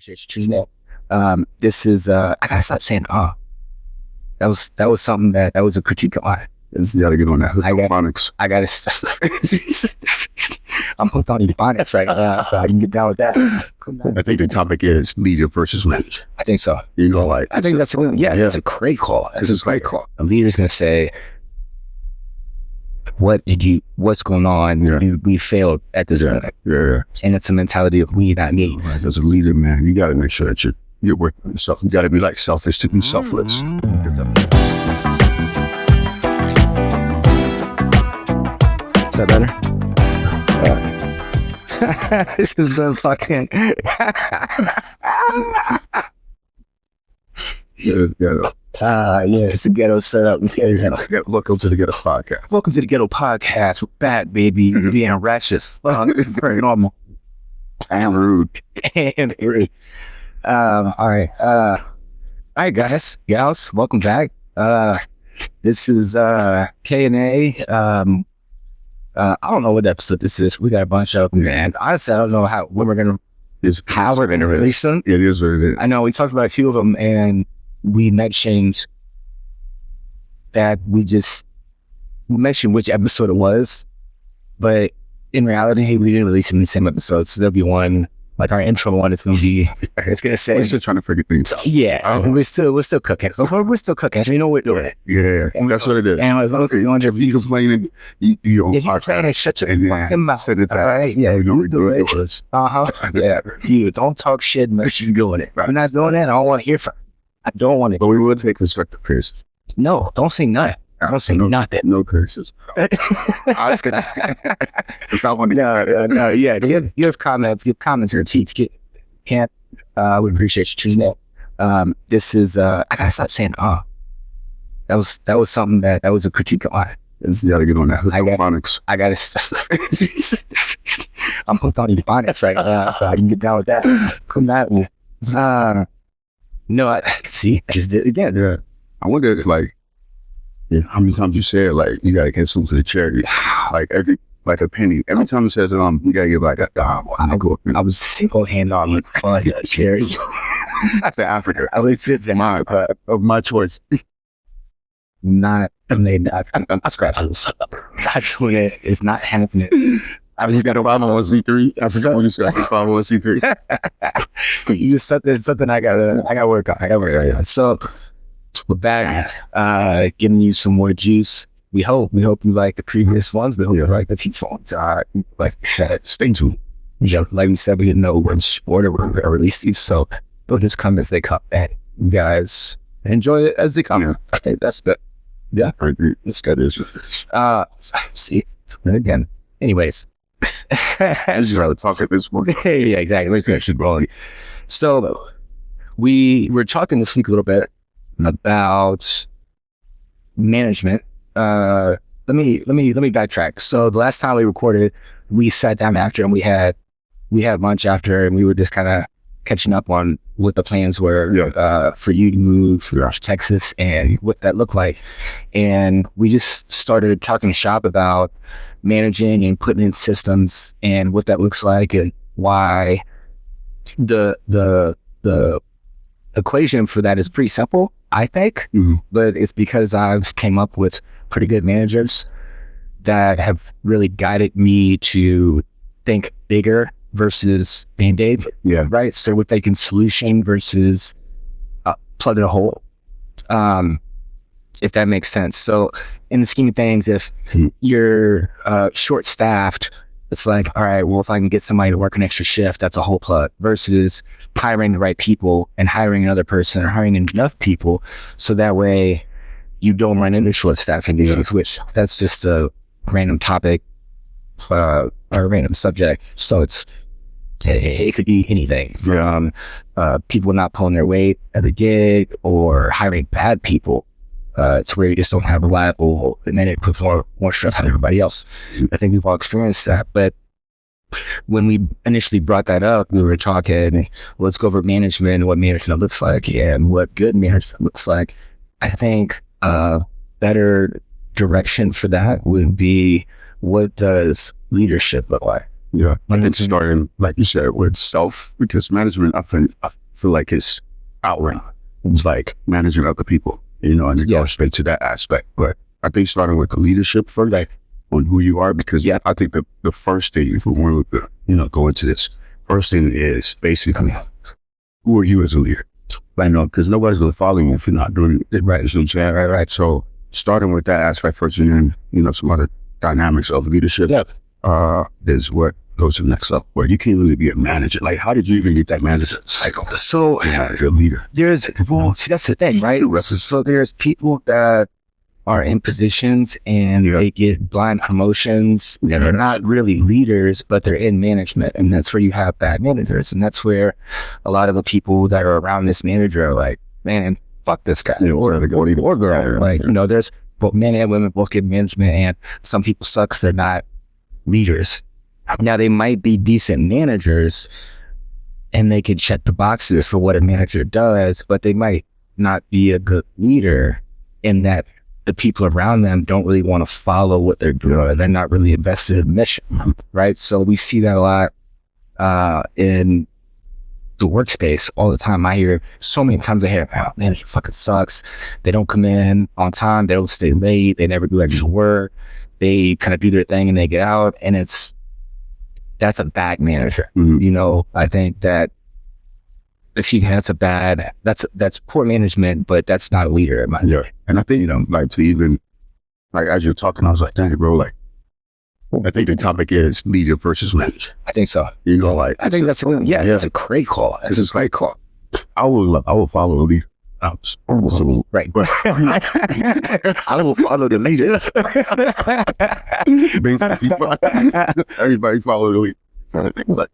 appreciate you choosing it. This is I gotta stop saying that was something that was a critique of mine. You gotta get on that phonics. I gotta stop. I'm hooked on phonics right now, so I can get down with that. I think the topic is leader versus lead. I think so. You know, like I think that's that's a great call. That's a great call. A leader's gonna say, what's going on? Yeah. We failed at this moment. Yeah. And it's a mentality of we, not me. Right. As a leader, man, you gotta make sure that you're working on yourself. You gotta be like selfish to be selfless. Is that better? This is the fucking it's the ghetto setup. Welcome to the Ghetto Podcast. Welcome to the Ghetto Podcast. We're back, baby. Being ratchet. It's very normal. And rude. And rude. All right, guys, gals, welcome back. This is K&A. I don't know what episode this is. We got a bunch of them, and honestly, I don't know how we're gonna release them. It is what it is. I know we talked about a few of them, and we mentioned that we mentioned which episode it was, but in reality, we didn't release them in the same episode. So there'll be one, like our intro one. It's gonna say we're still trying to figure things out. Yeah, we're still cooking. We're still cooking. So you know what we're doing. Yeah, that's what it is. And as long as you complaining, you do your own podcast. Shut your fucking mouth. Said it. Right? Yeah, you do it. Yeah, you don't talk shit unless you're doing it. If you're not doing that, I don't want to hear from you. I don't want it. But we will take constructive criticism. No, don't say nothing. I don't say nothing. No criticism. I was gonna. No. Yeah, you have comments. Give comments or critiques. Can't. We appreciate you choosing it. This is. I gotta stop saying That was something that was a critique of mine. You gotta get on that phonics. I gotta stop. I'm hooked on phonics right now, so I can get down with that. Come at me. No, I just did it again. Yeah. I wonder if how many times you said you gotta get something to the charity, a penny. Every time it says you gotta give I was single hand on the fund charity. That's in Africa. At least it's in my of my choice. Not made that. I'm scratching. Actually, it's not happening. I just got a 501c3. I forgot when you said 501c3. You something I gotta work on. So we're back, giving you some more juice. We hope you like the previous ones. We hope you like the future ones. Like I said, stay tuned. Yeah, like we said, we didn't know which order we're going to release these, so they'll just come as they come. And you guys enjoy it as they come. Yeah. I think that's good. Yeah, I agree. This guy is. See again. Anyways, I just rather talk at this point. Yeah, exactly. We're just gonna keep rolling. So we were talking this week a little bit about management. Let me backtrack. So the last time we recorded, we sat down after and we had lunch after, and we were just kind of catching up on what the plans were for you to move to Texas and what that looked like. And we just started talking shop about managing and putting in systems and what that looks like and why the equation for that is pretty simple, I think. Mm-hmm. But it's because I've came up with pretty good managers that have really guided me to think bigger versus Band-Aid. Yeah. Right. So we're thinking solution versus plugging a hole. If that makes sense. So in the scheme of things, if you're short-staffed, it's like, all right, well, if I can get somebody to work an extra shift, that's a whole plug, versus hiring the right people and hiring another person or hiring enough people so that way you don't run into short-staffing issues, which that's just a random topic or a random subject. So it could be anything from people not pulling their weight at a gig or hiring bad people to where you just don't have reliable, and then it puts more stress on everybody else. I think we've all experienced that. But when we initially brought that up, we were talking, let's go over management and what management looks like and what good management looks like. I think better direction for that would be, what does leadership look like? Yeah. I think starting, like you said, with self, because management, I feel like it's outward. It's like managing other people, and it goes straight to that aspect. But I think starting with the leadership first, like on who you are, because I think the first thing, if we want to, go into this, first thing is basically, who are you as a leader? Because nobody's going to follow you if you're not doing it right. You know what I'm saying? Right. So starting with that aspect first, and then, some other dynamics of leadership, is what goes to the next level, where you can't really be a manager. Like, how did you even get that manager cycle? So, you're a leader. See, that's the thing, right? So there's people that are in positions and they get blind promotions and they're not really leaders, but they're in management. And that's where you have bad managers. And that's where a lot of the people that are around this manager are like, man, fuck this guy. Or girl. Like, there's both men and women both get management, and some people suck 'cause they're not leaders. Now, they might be decent managers and they can check the boxes for what a manager does, but they might not be a good leader in that the people around them don't really want to follow what they're doing. They're not really invested in the mission, right? So we see that a lot in the workspace all the time. I hear so many times, manager fucking sucks. They don't come in on time. They don't stay late. They never do extra work. They kind of do their thing and they get out, and that's a bad manager. I think that that's poor management, but that's not a leader in my opinion. And I think, like, to even, like, as you're talking, I was like, dang, bro, like, I think the topic is leader versus manager. I think so. I think that's a great call. It's a great call. I will follow the leader. Right. I will follow the leader. Everybody follow the leader. It's like,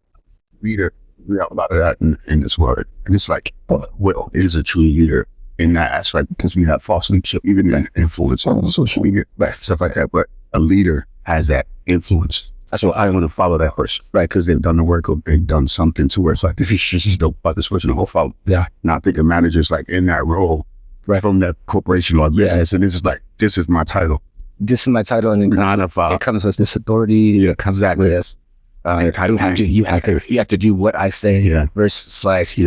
leader, we have a lot of that in this word. And it's like, Will is a true leader in that aspect, because we have false leadership, even in influence on social media, stuff like that. But a leader has that influence. That's why I want to follow that person, right? Because they've done the work, or they've done something to where it's like, this is dope about this person, the whole follow. Yeah. Now I think a manager's like in that role, right, from that corporation or business. And this is my title. This is my title, and it comes with this authority. It comes back with this. You have to do what I say. Versus like,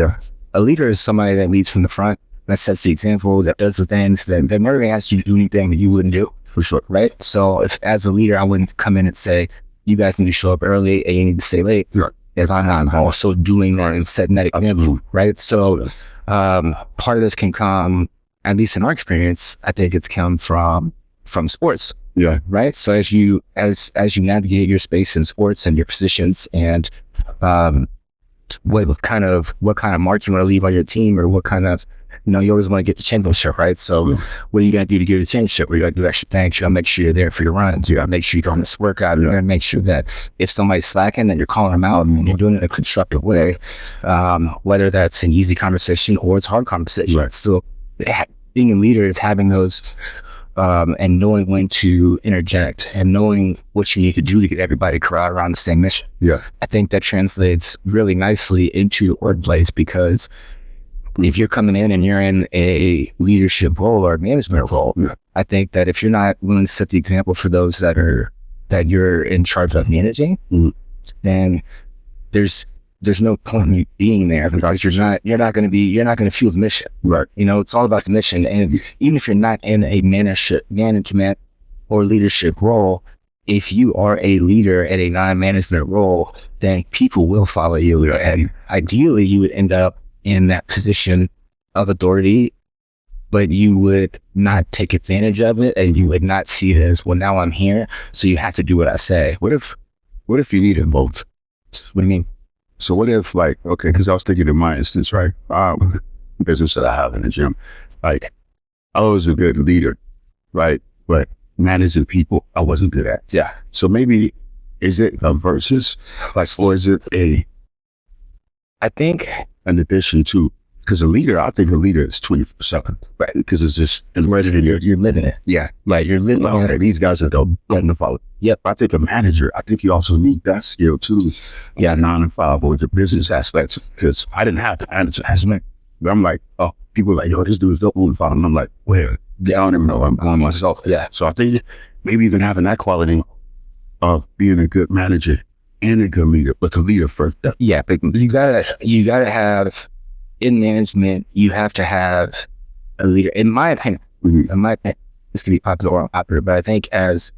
a leader is somebody that leads from the front, that sets the example, that does the things that they're never going to ask you to do anything that you wouldn't do. For sure. Right. So if, as a leader, I wouldn't come in and say, you guys need to show up early and you need to stay late. Right. If I'm also doing that and setting that example. Absolutely. Right. So part of this can come, at least in our experience, I think it's come from marks. Yeah. Right. So as you navigate your space in sports and your positions, and what kind of mark you want to leave on your team, or what kind of, you always want to get the championship, right? So what are you going to do to get the championship? You got to do extra things. You got to make sure you're there for your runs. You got to make sure you're on this workout. You got to make sure that if somebody's slacking, that you're calling them out and you're doing it in a constructive way. Whether that's an easy conversation or it's a hard conversation. Right. So being a leader is having those, and knowing when to interject and knowing what you need to do to get everybody crowd around the same mission. Yeah. I think that translates really nicely into your workplace, because if you're coming in and you're in a leadership role or a management role, I think that if you're not willing to set the example for those that you're in charge of managing, then there's no point in you being there, because you're not going to fuel the mission. Right. It's all about the mission. And even if you're not in a management or leadership role, if you are a leader at a non-management role, then people will follow you. And ideally you would end up in that position of authority, but you would not take advantage of it, and you would not see it as, well, now I'm here, so you have to do what I say. What if you needed both? What do you mean? So what if, like, okay, because I was thinking in my instance, right? Business that I have in the gym, like, I was a good leader, right? But managing people, I wasn't good at. Yeah. So maybe, is it a versus, like, or is it I think an addition to, because I think a leader is 24/7, right? Because it's just embedded in you're living it. Yeah. Right. You're living it. Okay, these guys are dope. Letting them follow. Yep. I think a manager, I think you also need that skill too. Yeah. 9 to 5 or the business aspects, because I didn't have the manager aspect. But I'm like, people are like, yo, this dude's dope on the phone. And I'm like, well, I don't even know I'm on myself. Yeah. So I think maybe even having that quality of being a good manager and a good leader, but the leader first. Yeah, but you gotta have, in management, you have to have a leader. In my opinion, this can be popular or unpopular, but I think as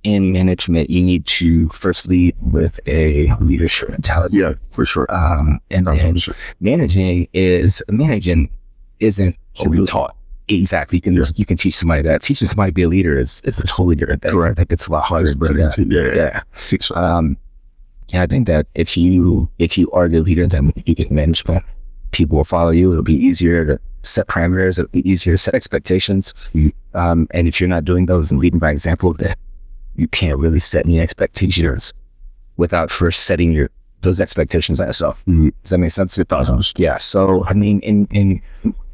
in management, you need to first lead with a leadership mentality. Yeah, for sure. And then managing isn't taught. Exactly. You can teach somebody that. Teaching somebody to be a leader is a totally different thing. Correct. I think it's a lot harder. Yeah. And I think that if you are a good leader, then you get management, people will follow you. It'll be easier to set parameters. It'll be easier to set expectations. And if you're not doing those and leading by example, then you can't really set any expectations without first setting those expectations on yourself. Does that make sense? It does. Yeah. So, I mean, in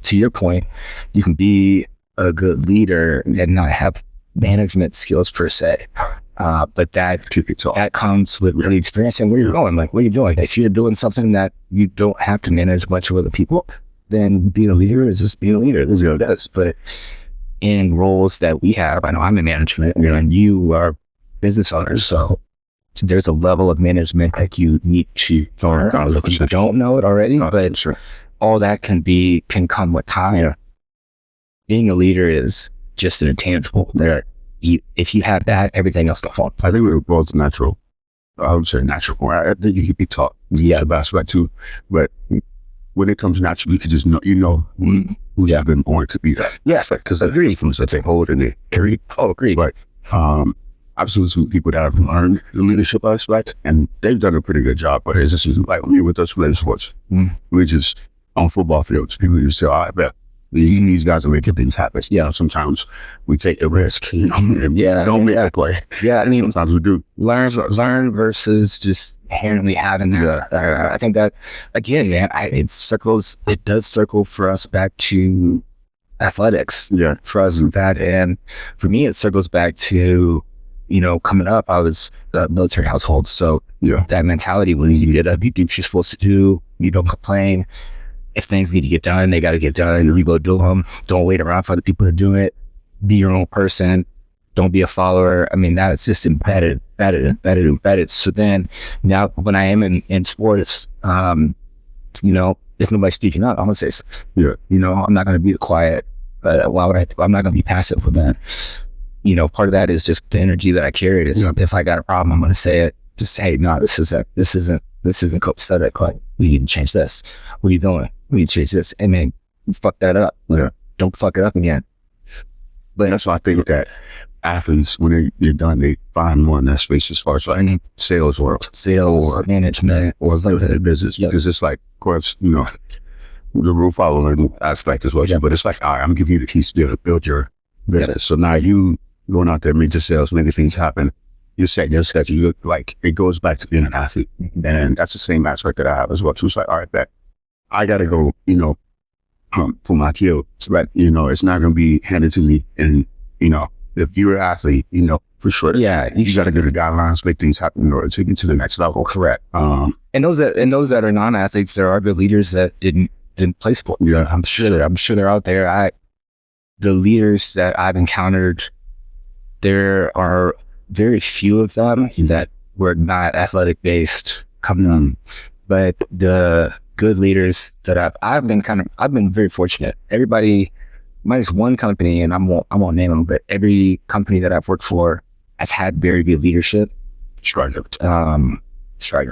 to your point, you can be a good leader and not have management skills per se. But that comes with really experience and where you're going. Like, what are you doing? If you're doing something that you don't have to manage a bunch of other people, then being a leader is just being a leader. This is what it is. But in roles that we have, I know I'm in management and you are business owners. So there's a level of management that you need to learn. If you don't know it already, but all that can come with time. Being a leader is just an intangible that if you have that, everything else will fall. I think we're both natural. I would say natural. I think you can be taught. Yeah, the best way too. But when it comes naturally, you can just know, who's been born to be that. Yeah, because I agree from such a hold in it. Agreed. Right. I've seen some people that have learned the leadership aspect, and they've done a pretty good job. But it's just like me with us playing sports. We just on football fields, people just say, "I bet these guys are making things happen." Yeah, sometimes we take the risk, and don't make that play. Yeah, I mean, sometimes we do learn versus just inherently having that. I think that again, man, it does circle for us back to athletics. Yeah, for us with that, and for me, it circles back to coming up. I was a military household, so that mentality was you get up, you do what you're supposed to do, you don't complain. If things need to get done, they got to get done. You go do them. Don't wait around for other people to do it. Be your own person. Don't be a follower. I mean, that's just embedded. So then now when I am in sports, if nobody's speaking up, I'm going to say, I'm not going to be the quiet, but I'm not going to be passive with that. Part of that is just the energy that I carry. If I got a problem, I'm going to say it. Just say, no, this isn't copacetic. Like, we need to change this. What are you doing? We need to change this. And then fuck that up. Don't fuck it up again. But that's why I think that athletes, when they're done, they find more in that space as far as like sales or management or the business. Because it's like, of course, the rule following aspect as well. But it's like, all right, I'm giving you the keys to be able to build your business. So now you going out there, making sales, making things happen. You're setting your schedule. Like, it goes back to being an athlete. And that's the same aspect that I have as well. So it's like, all right, bet I got to go, for my kids. Right. It's not going to be handed to me. And, if you're an athlete, for sure. Yeah. You got to do the guidelines, make things happen in order to get to the next level. Correct. And those that are non-athletes, there are good leaders that didn't play sports. Yeah. I'm sure they're out there. The leaders that I've encountered, there are very few of them that were not athletic based coming on. But the good leaders that I've been very fortunate. Everybody, minus one company, and I won't name them, but every company that I've worked for has had very good leadership. Striker. That's what I'm talking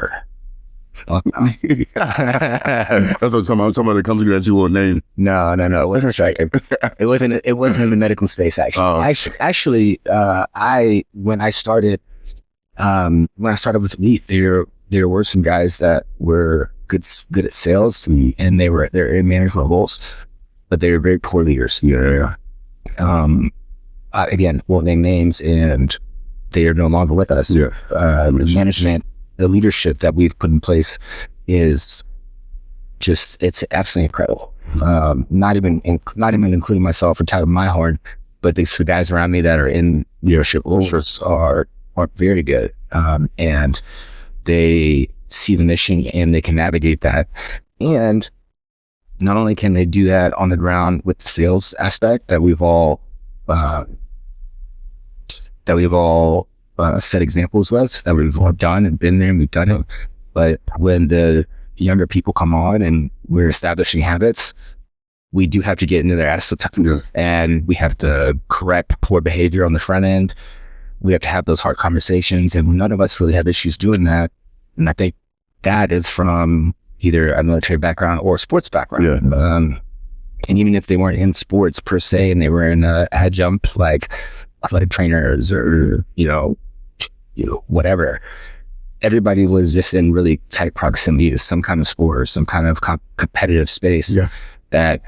about. The company that you won't name. No. It wasn't Striker. It wasn't in the medical space, actually. When I started with Elite, there were some guys that were good at sales, and they're in management roles, but they were very poor leaders. Yeah. Again, won't name names, and they are no longer with us. Yeah. Management, the leadership that we've put in place is it's absolutely incredible. Not even including myself or touting my horn, but the guys around me that are in leadership roles are very good. And they see the mission and they can navigate that. And not only can they do that on the ground with the sales aspect that we've all set examples with, that we've all done and been there and we've done it. But when the younger people come on and we're establishing habits, we do have to get into their ass sometimes, and we have to correct poor behavior on the front end. We have to have those hard conversations, and none of us really have issues doing that. And I think that is from either a military background or a sports background. And even if they weren't in sports per se, and they were in adjunct, like athletic trainers or, whatever, everybody was just in really tight proximity to some kind of sport or some kind of competitive space that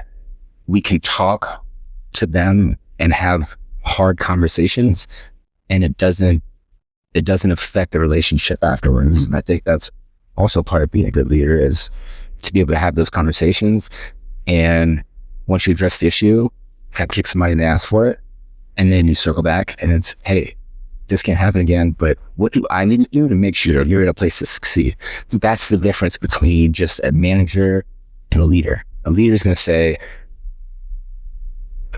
we can talk to them and have hard conversations, and it doesn't affect the relationship afterwards. And I think that's also part of being a good leader, is to be able to have those conversations. And once you address the issue, kind of kick somebody in the ass for it, and then you circle back and it's, hey, this can't happen again, but what do I need to do to make sure you're in a place to succeed? That's the difference between just a manager and a leader. A leader is going to say,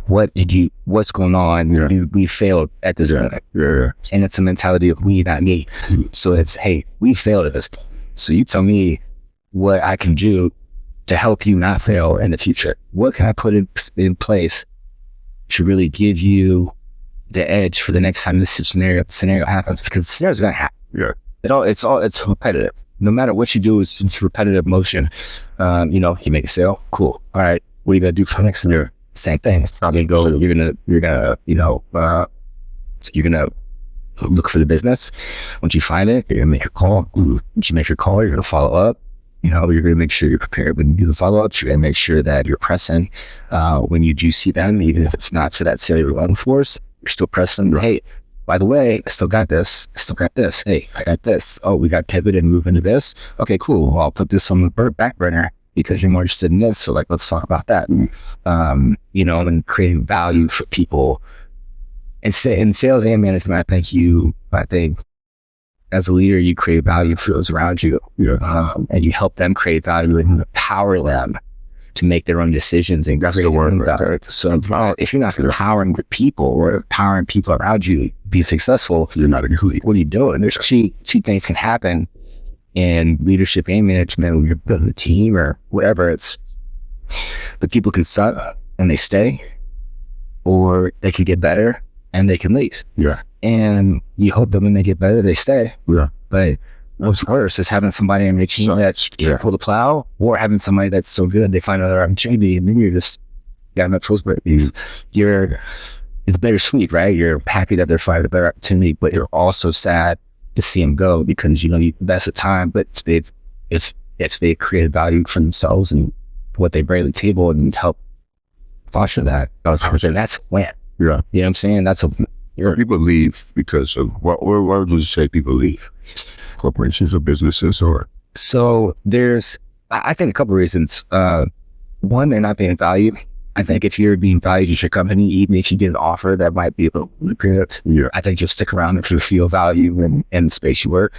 what's going on? We failed at this point. And it's a mentality of we, not me. So it's, hey, we failed at this. So you tell me what I can do to help you not fail in the future. What can I put in place to really give you the edge for the next time this scenario happens? Because the scenario's going to happen. It's repetitive. No matter what you do, it's repetitive motion. You make a sale. Cool. All right. What are you going to do for the next scenario? Same thing. You're gonna look for the business. Once you find it, you're gonna make a call. Once you make your call, you're gonna follow up. You're gonna make sure you're prepared when you do the follow-ups. You're gonna make sure that you're pressing when you do see them, even if it's not for that sale you're running for. You're still pressing. Hey, by the way, I still got this. Hey, I got this. Oh, we got pivot and move into this. Okay, cool. Well, I'll put this on the back burner because you're more interested in this. So let's talk about that. And creating value for people. And in sales and management, I think as a leader, you create value for those around you. And you help them create value and empower them to make their own decisions and create value. So if you're not empowering the people or empowering people around you to be successful, you're not a good leader. What are you doing? There's two things can happen in leadership and management when you're building a team or whatever. It's the people can suck and they stay, or they can get better and they can leave. And you hope that when they get better, they stay. But what's worse is having somebody on your team that can't pull the plow, or having somebody that's so good they find another opportunity and then you're just got no choice but it's bittersweet, right? You're happy that they're finding a better opportunity, but you're also sad to see them go because you invest the time, but if they created value for themselves and what they bring to the table and help foster that, that's when. You know what I'm saying? People leave because of what would you say people leave? Corporations or businesses or? So there's, I think, a couple of reasons. One, they're not being valued. I think if you're being valued at your company, even if you get an offer that might be a little lucrative, I think you'll stick around if you feel value in the space you work.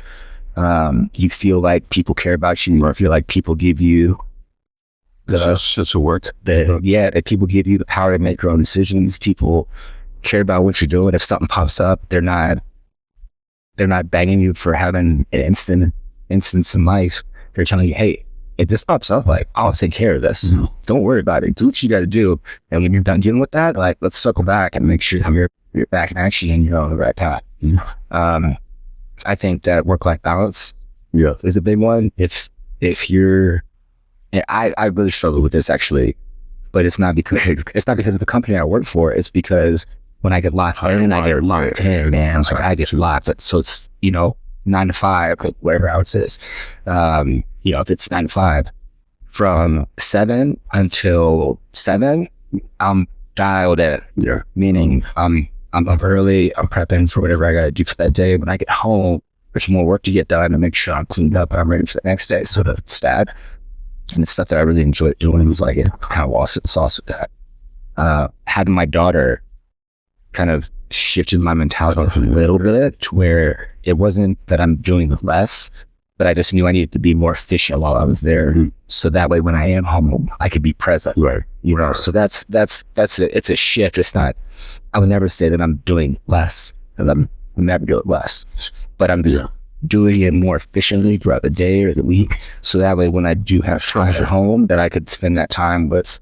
You feel like people care about you, or feel like people give you that people give you the power to make your own decisions. People care about what you're doing. If something pops up, they're not begging you for having an instance in life. They're telling you, hey, if this pops up, I'll take care of this. Don't worry about it. Do what you got to do. And when you're done dealing with that, let's circle back and make sure that you're back in action and you're on the right path. I think that work-life balance is a big one. If you're, and I really struggle with this actually, but it's not because of the company I work for. It's because when I get locked in, I get locked in, man. I get locked. So it's 9 to 5, whatever hours it is. If it's 9 to 5, from 7 until 7, I'm dialed in. Meaning I'm up early, I'm prepping for whatever I got to do for that day. When I get home, there's more work to get done to make sure I'm cleaned up and I'm ready for the next day. So that's that. And the stuff that I really enjoy doing is it kind of lost its sauce with that. Having my daughter kind of shifted my mentality a little bit to where it wasn't that I'm doing less, but I just knew I needed to be more efficient while I was there. So that way when I am home, I could be present. So that's it. It's a shift. It's not, I would never say that I'm doing less, because never do it less, but I'm just doing it more efficiently throughout the day or the week. So that way, when I do have time at home, that I could spend that time with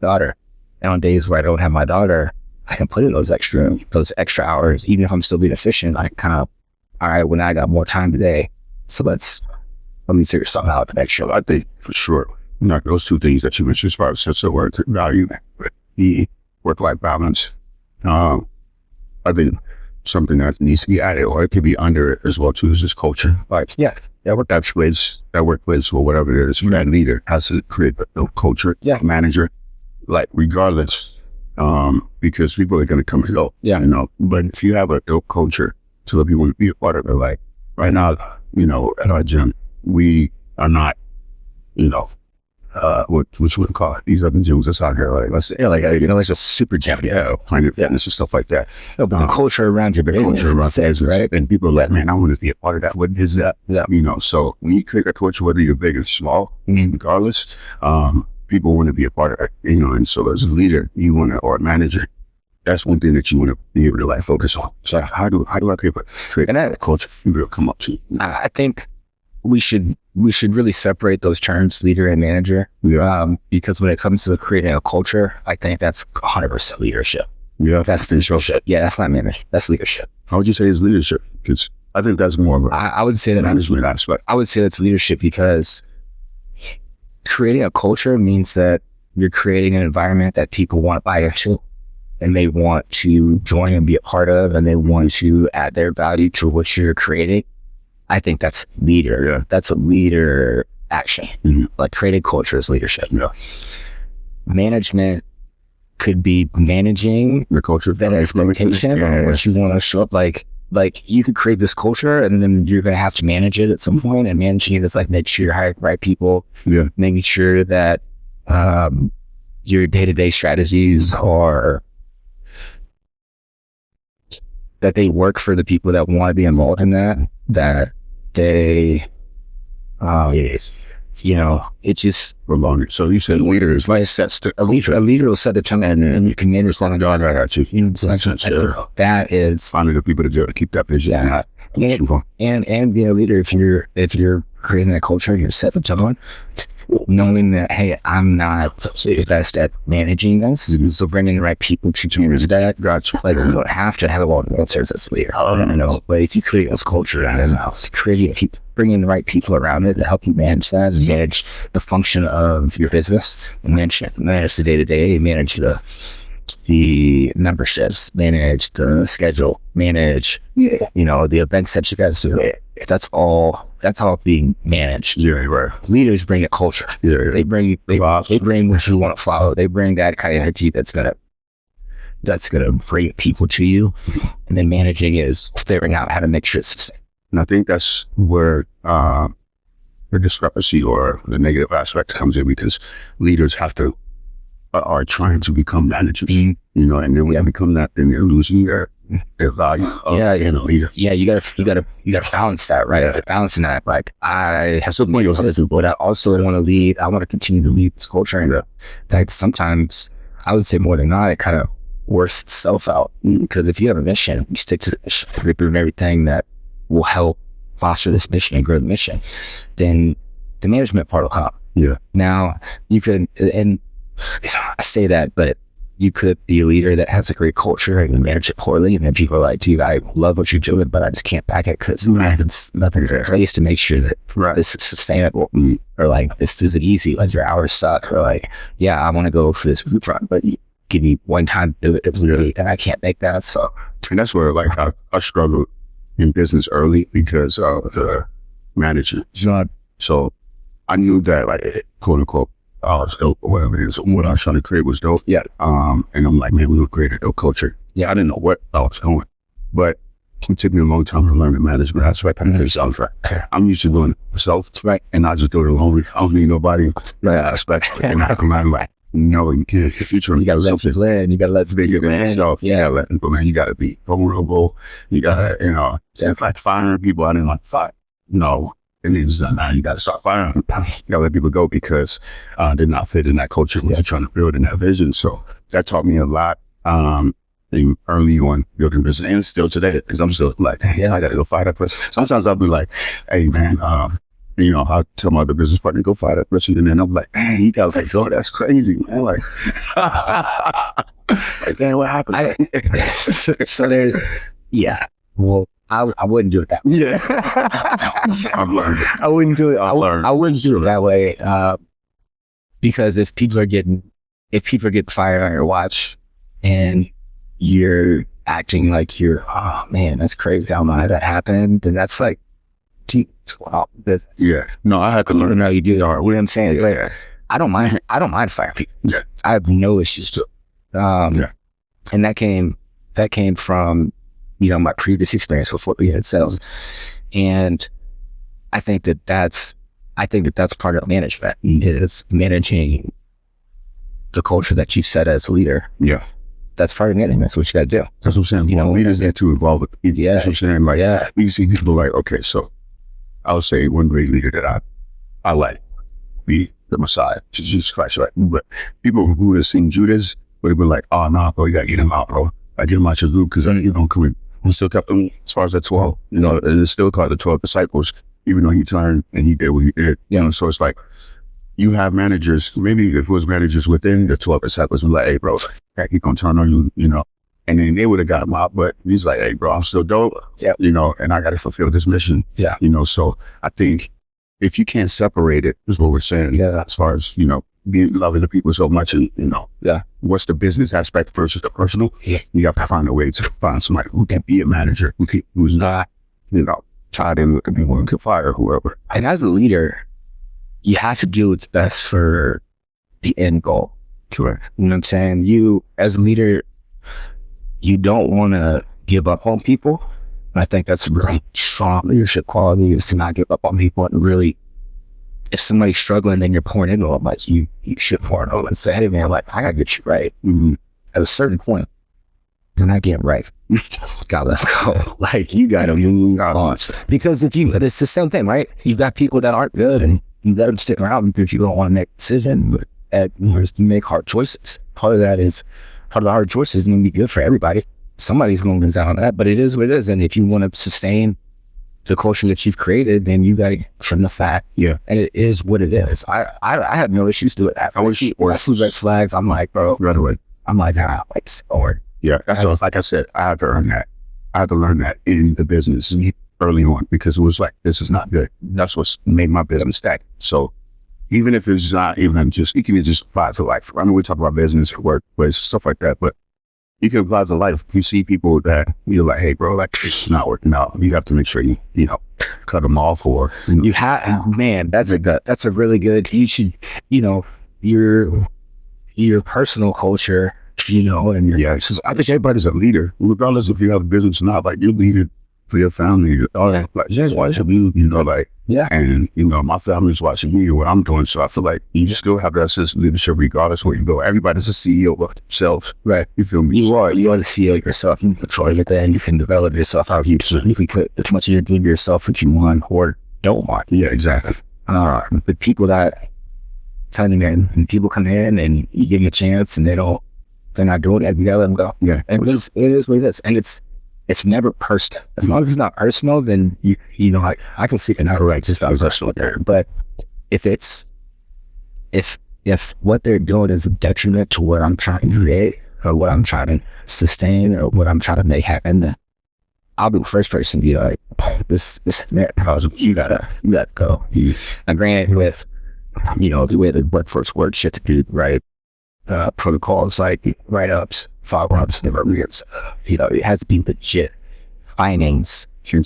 daughter. And on days where I don't have my daughter, I can put in those extra hours, even if I'm still being efficient. I kind of, all right, when I got more time today, so let me figure something out to make sure. I think for sure, those two things that you mentioned as far as sense of work value, the work-life balance, I think something that needs to be added, or it could be under it as well too, is this culture. Like, that workplace or whatever it is, that leader has to create a culture, manager, like regardless, because people are going to come and go, but if you have a dope culture to let people be a part of it, like right now, at our gym, we are not, what we call it, these other gyms that's out here, like let's say, like a super gym, Planet Fitness and stuff like that. But the culture around your business, right? And people are like, man, I want to be a part of that. What is that? So when you create a culture, whether you're big or small, regardless, people want to be a part of it, and so as a leader, or a manager, that's one thing that you want to be able to like focus on. So how do I create a culture people will come up to? I think we should really separate those terms, leader and manager, because when it comes to creating a culture, I think that's 100% leadership. Yeah, that's leadership. Yeah, that's not management. That's leadership. How would you say it's leadership? Because I think that's more of a I would say that management aspect. I would say that's leadership, because creating a culture means that you're creating an environment that people want to buy into, and they want to join and be a part of, and they want to add their value to what you're creating. I think that's leader. Yeah. That's a leader action. Like creating culture is leadership. Yeah. Management could be managing your culture, that expectation, or what you want to show up like you could create this culture, and then you're going to have to manage it at some point. And managing it is like making sure you're hiring the right people, making sure that your day-to-day strategies are that they work for the people that want to be involved in that they, it just belonging. So you said leader is like a leader will set the tone, and you can manage one God, I got you. That is finding the people to do it, to keep that vision. And be a leader if you're creating a culture, you're set the tone, knowing that, hey, I'm not the best at managing this, so bringing the right people to manage that. Gotcha. Like, you don't have to have all the answers as a leader. But if you create this culture and bringing the right people around it to help you manage that, and manage the function of your business, manage the day-to-day, manage the memberships, manage the schedule, manage the events that you guys do. That's all being managed. Right. Leaders bring a culture. They bring what you want to follow. They bring that kind of energy that's gonna bring people to you. And then managing is figuring out how to make sure it's sustainable. And I think that's where the discrepancy or the negative aspect comes in, because leaders are trying to become managers, and then when they become that, then they're losing their value of being a leader. Yeah, you gotta balance that, right? It's balancing that. Like, I have so many businesses, but I also want to lead. I want to continue to lead this culture, and that sometimes, I would say more than not, it kind of works itself out. Because if you have a mission, you stick to the mission, you're doing everything that will help foster this mission and grow the mission, then the management part will come. Yeah. Now you could, and I say that, but you could be a leader that has a great culture and you manage it poorly, and then people are like, dude, I love what you're doing, but I just can't back it because nothing's in place to make sure that this is sustainable. Or like, this isn't easy, like your hours suck, or like, yeah, I want to go for this route run, but you give me one time to do it, and I can't make that. So, and that's where like I struggled in business early because of the manager. So I knew that, like, quote unquote, I was dope or whatever it is. What I was trying to create was dope. Yeah. And I'm like, man, we're going to create a dope culture. Yeah. I didn't know what I was doing, but it took me a long time to learn the management aspect because I'm used to doing it myself. Right. And I just do it alone. I don't need nobody. Aspect. And I'm like, no, you can't. If you're trying to got to let people in. You got to let people in. Yourself. Yeah. Let people in. You got to be vulnerable. You got to, it's like firing people. I didn't like fire. No. And it's now you got to start firing. You got to let people go because they're not fit in that culture, what you're trying to build in that vision. So that taught me a lot. And early on building business, and still today, because I'm still like, I gotta go find that person. Sometimes I'll be like, hey man, I'll tell my other business partner, go find that person, and then I'm like, man, you gotta let go. That's crazy, man. Like, like, dang, what happened? So there's, well, I wouldn't do it that way. Yeah. I've learned. I wouldn't do it. I learned. I wouldn't do it that way. Because if people are getting fired on your watch and you're acting like you're, oh man, that's crazy. I don't know how that happened. Then that's like, wow, business. Yeah. No, I had to learn. No, you do. You know what I'm saying? Like, I don't mind firing people. Yeah. I have no issues to it. And that came from, my previous experience with what we had sales. And I think that that's part of management, is managing the culture that you set as a leader. Yeah. That's part of management. That's what you got to do. That's what I'm saying. Leaders get too involved with people. Yeah. That's what I'm saying. Like, you see people like, okay, so I would say one great leader that I like be the Messiah, Jesus Christ, right? But people who have seen Judas would be like, oh, no, bro, you got to get him out, bro. I get him out your group because, come in. We still kept him as far as the 12, and it's still called the 12 disciples, even though he turned and he did what he did. So it's like, you have managers, maybe if it was managers within the 12 disciples, like, hey, bro, he's going to turn on you, and then they would have got him out, but he's like, hey, bro, I'm still dope, and I got to fulfill this mission. Yeah. So I think if you can't separate it, is what we're saying, as far as, being loving the people so much, and, what's the business aspect versus the personal, you have to find a way to find somebody who can be a manager, who's not, tied in with the people who can fire whoever. And as a leader, you have to do what's best for the end goal. Correct. You know what I'm saying? You, as a leader, you don't want to give up on people. And I think that's a really strong leadership quality, is to not give up on people, and really, if somebody's struggling, then you're pouring into them, like you should pour into them and say, hey man, like, I gotta get you right. Mm-hmm. At a certain point, they're not getting right. Gotta let go. Like, you gotta move on. Because it's the same thing, right? You've got people that aren't good, and you let them stick around because you don't want to make a decision, but you make hard choices. Part of the hard choices is going to be good for everybody. Somebody's going to lose out on that, but it is what it is. And if you want to sustain the culture that you've created, then you got to trim the fat. Yeah. And it is what it is. I have no issues to it. I see red flags. I'm like, bro, right away. I'm like, nah, like, or yeah. That's what, like I said, I had to earn that. I had to learn that in the business early on, because it was like, this is not good. That's what's made my business stack. So even if it's not even just, you can just apply to life. I know we talk about business or workplace, stuff like that, but you can apply to life. If you see people that you're like, hey bro, like, this is not working out, you have to make sure you cut them off, or you have, man, that's a really good, you should, your personal culture, and your, I think everybody's a leader, regardless if you have a business or not. Like, you're leading for your family, like, just watching you, like, and my family's watching me and what I'm doing. So I feel like you still have that sense of leadership regardless where you go. Everybody's a CEO of themselves, right? You feel me? You are the CEO of yourself. You can control everything. You can develop yourself how you put as much of yourself what you want or don't want. Yeah, exactly. But people that turn in, and people come in and you give them a chance and they're not doing it, you gotta let them go. Yeah, and it is what it is, and it's never personal. As long as it's not personal, then I can see it out, right? Just not personal there. But if what they're doing is a detriment to what I'm trying to create, or what I'm trying to sustain, or what I'm trying to make happen, then I'll be the first person to be like, this you gotta go. And granted, with the way the workforce works, shit to do, right? Protocols like write-ups, follow-ups, it has to be legit. Findings came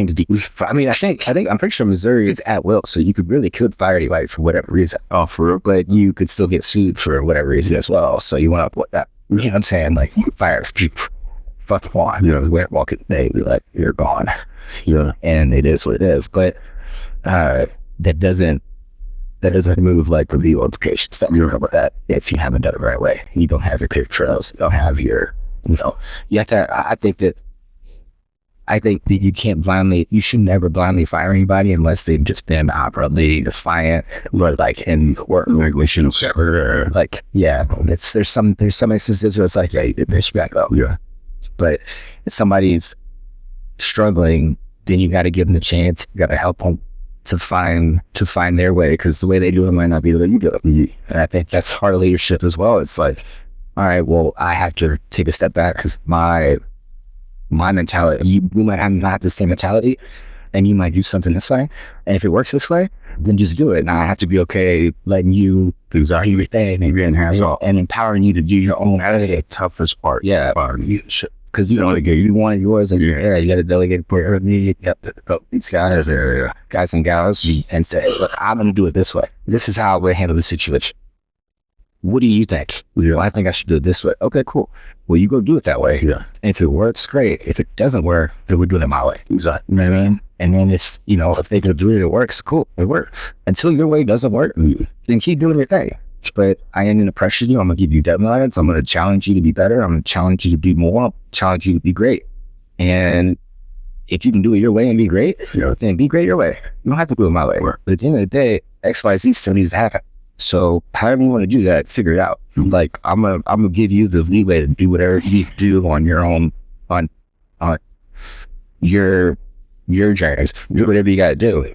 to be. I mean, I'm pretty sure Missouri is at will, so you could fire anybody for whatever reason. Oh, for real? But you could still get sued for whatever reason as well. So you want to put that. You know what I'm saying? Like, you fire people, fuck on. Yeah. We're walking today, be like, you're gone. Yeah. And it is what it is. But that doesn't remove like the legal implications that come with that. If you haven't done it the right way, you don't have your paper trails, you don't have your, you have to. I think that you should never blindly fire anybody unless they've just been operably defiant, but like in work, or like, there's some instances where it's like, yeah, you did this, back up. Yeah. But if somebody's struggling, then you got to give them a chance. You got to help them to find their way, because the way they do it might not be the way you do it. And I think that's hard leadership as well. It's like, all right, well, I have to take a step back because my mentality, we might not have the same mentality, and you might do something this way. And if it works this way, then just do it. And I have to be okay letting you do your thing and empowering you to do your own. That's the toughest part. Yeah. Leadership. Because you want yours, and you got to delegate for everything. You have to go these guys, guys and gals, and say, look, I'm going to do it this way. This is how I would handle the situation. What do you think? Well, I think I should do it this way. Okay, cool. Well, you go do it that way. Yeah. And if it works, great. If it doesn't work, then we're doing it my way. Exactly. You know what I mean? And then if they can do it, it works, cool. It works. Until your way doesn't work, then keep doing your thing. But I ain't going to pressure you. I'm going to give you deadlines. I'm going to challenge you to be better. I'm going to challenge you to do more. I'll challenge you to be great. And if you can do it your way and be great, then be great your way. You don't have to do it my way. But at the end of the day, XYZ still needs to happen. So however you want to do that, figure it out. Like I'm gonna give you the leeway to do whatever you need to do on your own, on your journeys. Do whatever you got to do.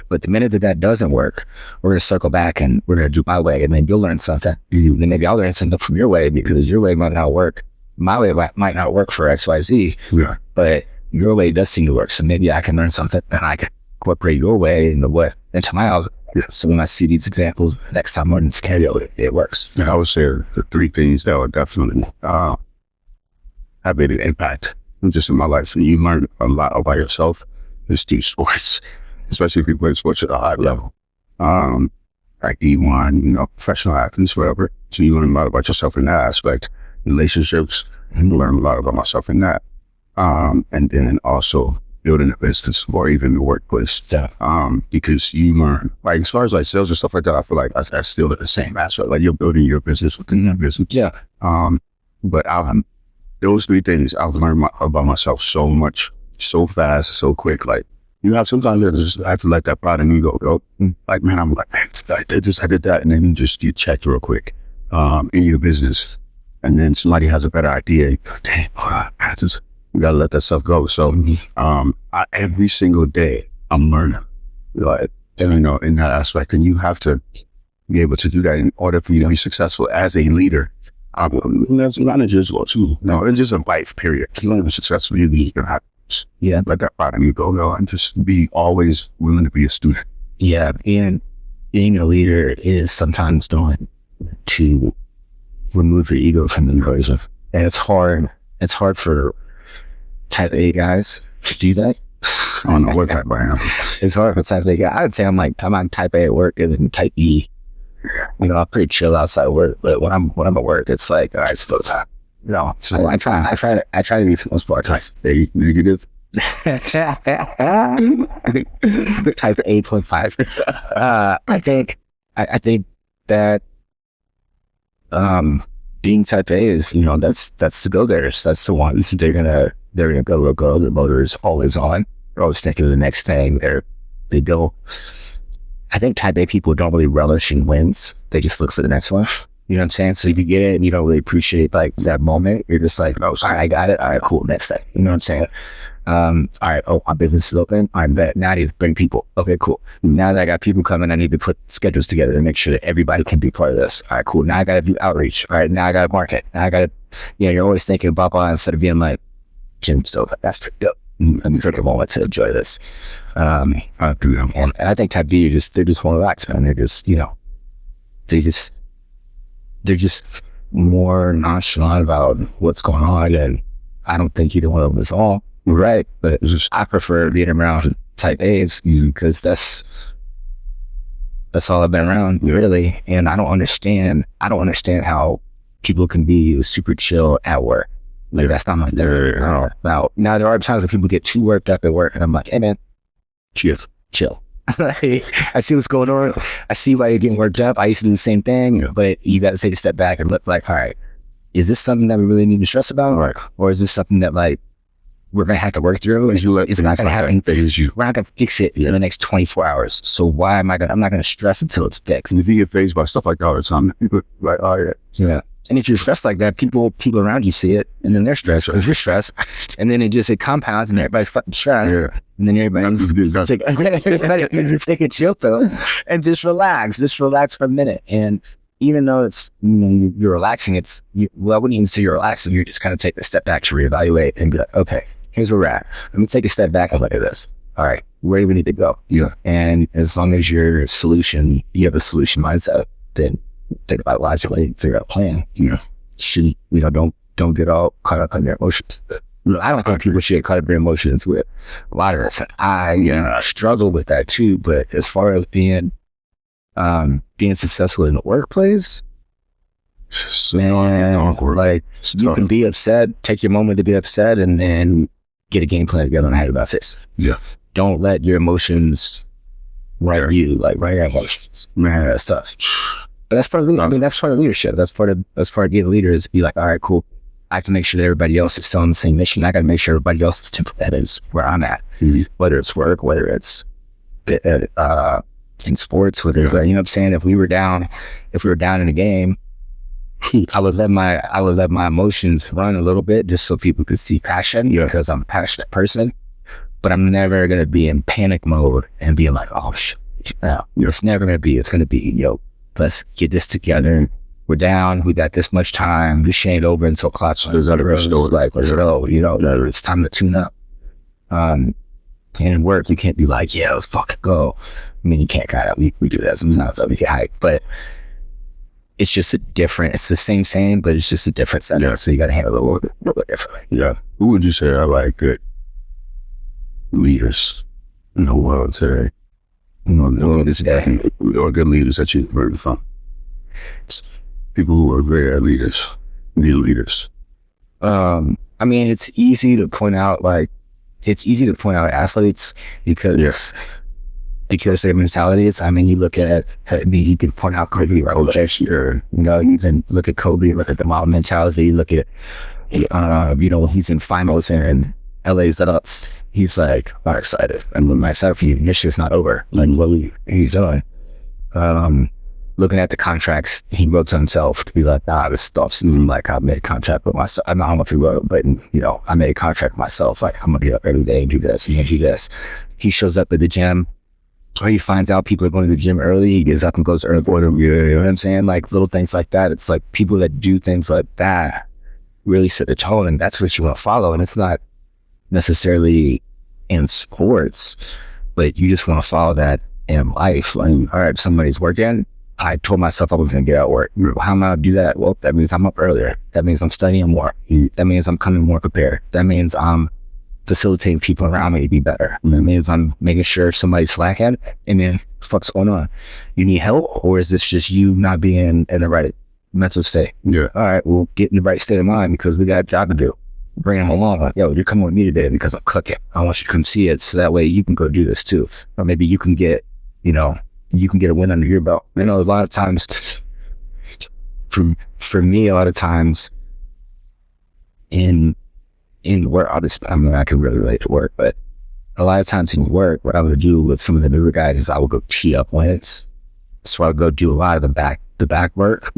But the minute that doesn't work, we're gonna circle back and we're gonna do my way, and then you'll learn something. Then maybe I'll learn something from your way, because your way might not work. My way might not work for XYZ. Yeah. But your way does seem to work. So maybe I can learn something and I can incorporate your way into my outlook. Yeah. So when I see these examples next time on the scenario, it works. I would say the three things that would definitely have made an impact just in my life. And you learn a lot about yourself is through sports, especially if you play sports at a high level. Like E1, professional athletes, whatever. So you learn a lot about yourself in that aspect. Relationships, I learn a lot about myself in that. And then also building a business or even the workplace. Yeah. Because you learn, like as far as like sales and stuff like that, I feel like that's still the same aspect. Like you're building your business within your business. Yeah. But those three things I've learned about myself so much, so fast, so quick. Like sometimes you just have to let that pride and ego go. Like, man, I'm like, I did that. And then you check real quick, in your business. And then somebody has a better idea. You go, dang, we gotta let that stuff go. So, every single day I'm learning, like, in that aspect. And you have to be able to do that in order for you to be successful as a leader. As a manager as well too. No, it's just a life period. You want to be successful, you need to have, let that part of you go, and just be always willing to be a student. Yeah. And being a leader is sometimes knowing to remove your ego from the equation. And it's hard. It's hard for type A guys to do that. I don't know what type I am. It's hard for type A guys. I'd say I'm on type A at work, and then type B. I'm pretty chill outside work, but when I'm at work, it's like, all right, it's go time. So I try to be for the most part type A negative. Type 8.5. I think that being type A is, that's the go-getters. That's the ones they're gonna go. The motor is always on. They're always thinking of the next thing. They go. I think type A people don't really relish in wins. They just look for the next one. You know what I'm saying? So if you get it and you don't really appreciate like that moment, you're just like, all right, I got it. All right, cool. Next thing. You know what I'm saying? All right. Oh, my business is open. I'm bet. Now I need to bring people. Okay, cool. Now that I got people coming, I need to put schedules together to make sure that everybody can be part of this. All right, cool. Now I got to do outreach. All right. Now I got to market. Now I got to, you're always thinking about instead of being like, Jim's open. That's pretty dope. I'm take a moment to enjoy this. I do that. And I think type B, they're just more relaxed, man. They're just, they're just more nonchalant about what's going on. And I don't think either one of them is all right. But I prefer being around type A's because that's all I've been around, really. And I don't understand how people can be super chill at work. Like that's not my thing. Now there are times when people get too worked up at work, and I'm like, hey man, chill. I see what's going on. I see why you're getting worked up. I used to do the same thing, but you got to take a step back and look like, all right, is this something that we really need to stress about, or is this something that like we're going to have to work through. It's not going to happen. We're not going to fix it in the next 24 hours. So why am I going to, I'm not going to stress until it's fixed. And if you get phased by stuff like that all the time, people like, oh yeah. Yeah. And if you're stressed like that, people around you see it, and then they're stressed because you're stressed, and then it compounds, and everybody's fucking stressed, and then everybody's take a chill pill and just relax for a minute. And even though it's, you're relaxing, I wouldn't even say you're relaxing. You're just kind of taking a step back to reevaluate and be like, okay, here's where we're at. Let me take a step back and look at this. All right, where do we need to go? Yeah. And as long as you have a solution mindset, then think about it logically, figure out a plan. Yeah. Don't get all caught up in your emotions. I don't think people should get caught up in their emotions with a lot of this. I struggle with that too, but as far as being successful in the workplace, man, awkward. Like you can be upset, take your moment to be upset, and then get a game plan together on how to about this. Yeah. Don't let your emotions write your emotions. Man, that stuff. But that's part of that's part of leadership. That's part of being a leader is be like, all right, cool. I have to make sure that everybody else is still on the same mission. I got to make sure everybody else is tempered is where I'm at. Mm-hmm. Whether it's work, whether it's in sports, whether it's, you know what I'm saying? If we were down in a game, I would let my emotions run a little bit just so people could see passion because I'm a passionate person. But I'm never gonna be in panic mode and being like, oh shit. It's never gonna be. It's gonna be, let's get this together. We're down. We got this much time. This ain't over until clock strikes. Let's go. It's time to tune up. And in work, you can't be like, yeah, let's fucking go. I mean, you can't kind of, we do that sometimes. We get hyped, but it's just it's the same, but it's just a different setting. Yeah. So you got to handle it a little bit differently. Yeah. Who would you say are like good leaders in the world today? Or good leaders that you've learned from? People who are great at leaders, new leaders. I mean, it's easy to point out athletes because their mentality is, I mean, you look at, you can point out Kobe, right? Sure. You can look at Kobe, look at the mob mentality, you look at, he's in finals and LA's up. He's like, I'm excited. And with myself, mission's not over. Like, what are you doing? Looking at the contracts he wrote to himself to be like, this stuff's like, I made a contract with myself. I don't know how much he wrote, but I made a contract with myself. Like, I'm gonna get up every day and do this and do this. He shows up at the gym, or he finds out people are going to the gym early. He gets up and goes early for them. You know what I'm saying? Like little things like that. It's like people that do things like that really set the tone, and that's what you want to follow. And it's not necessarily in sports, but you just want to follow that in life. Like, all right, somebody's working. I told myself I was going to get out of work. How am I going to do that? Well, that means I'm up earlier. That means I'm studying more. That means I'm coming more prepared. That means I'm facilitating people around me to be better. That means I'm making sure somebody's slacking. And then, what's going on? You need help? Or is this just you not being in the right mental state? Yeah. All right, well, get in the right state of mind because we got a job to do. Bring them along. Like, yo, you're coming with me today because I'm cooking. I want you to come see it so that way you can go do this too. Or maybe you can get, a win under your belt. A lot of times, for me, a lot of times in work, I can really relate to work, but a lot of times in work, what I would do with some of the newer guys is I would go tee up wins. So I would go do a lot of the back work.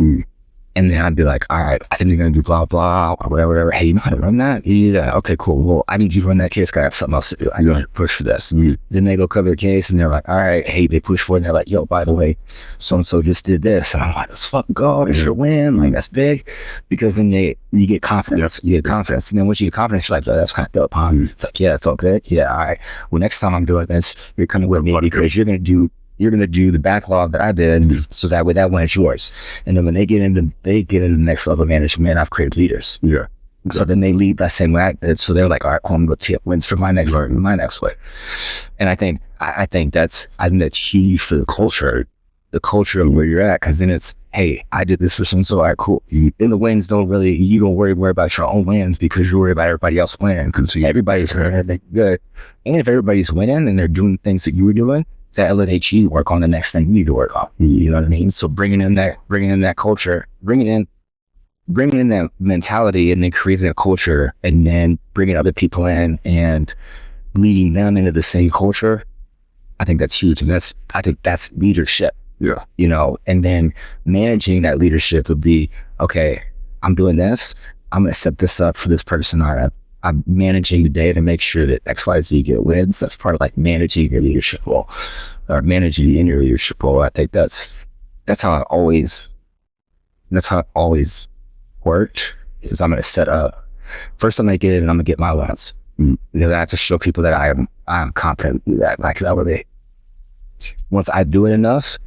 And then I'd be like, all right, I think you're going to do blah, blah, or whatever. Hey, you know how to run that? Yeah. Okay, cool. Well, I need you to run that case. I have something else to do. I need you to push for this. Then they go cover the case and they're like, all right, hey, they push for it. And they're like, yo, by the way, so-and-so just did this. And I'm like, let's fucking go. It's your win. Like, that's big. Because then you get confidence. You get confidence. And then once you get confidence, you're like, oh, that's kind of dope, huh? It's like, yeah, it felt good. Yeah, all right. Well, next time I'm doing this, you're coming with me because you're going to do the backlog that I did, so that way that one is yours. And then when they get into the next level of management, I've created leaders. Yeah. So then they lead that same way. So they're like, all right, cool, I'm going to tee up wins for my next way. And I think that's huge for the culture of where you're at. Cause then it's, hey, I did this for so all right, cool. Then the wins you don't worry about your own wins because you worry about everybody else winning. Cause everybody's good. And if everybody's winning and they're doing things that you were doing, that elevates you to work on the next thing you need to work on. You know what I mean? So bringing in that culture, bringing in bringing in that mentality and then creating a culture and then bringing other people in and leading them into the same culture, I think that's huge. And I think that's leadership. Yeah. You know, and then managing that leadership would be, okay, I'm doing this. I'm going to set this up for this person. I'm managing the day to make sure that XYZ get wins. That's part of like managing your leadership role or managing in your leadership role. I think that's how it always worked, is I'm going to set up. First, I'm going to get in and I'm going to get my wins. Because I have to show people that I am competent to do that and I can elevate. Once I do it enough,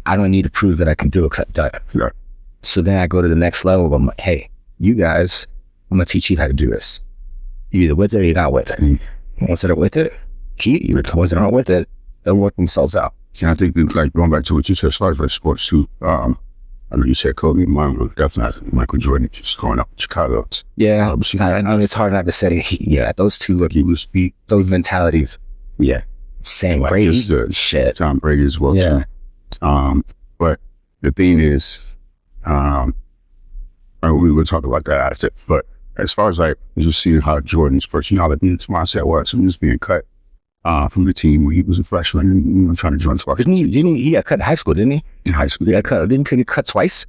I don't need to prove that I can do it because I've done it. Yeah. So then I go to the next level. I'm like, hey, you guys, I'm going to teach you how to do this. You're either with it or you're not with it. Once they're with it, keep you. Once they're not with it, they'll work themselves out. And I think, like, going back to what you said as far as like sports too, I know you said Kobe, mine was definitely Michael Jordan, just growing up in Chicago. Yeah, I know it's hard not to say. Yeah, those two, like, those mentalities. Yeah, same. Like Brady, shit. Tom Brady as well too. But the thing is, we will talk about that after. But as far as like just seeing how Jordan's personality and his mindset was, he was being cut from the team when he was a freshman and trying to join Sparks. Didn't he got cut in high school? Didn't he? In high school, He got cut. Didn't he cut twice?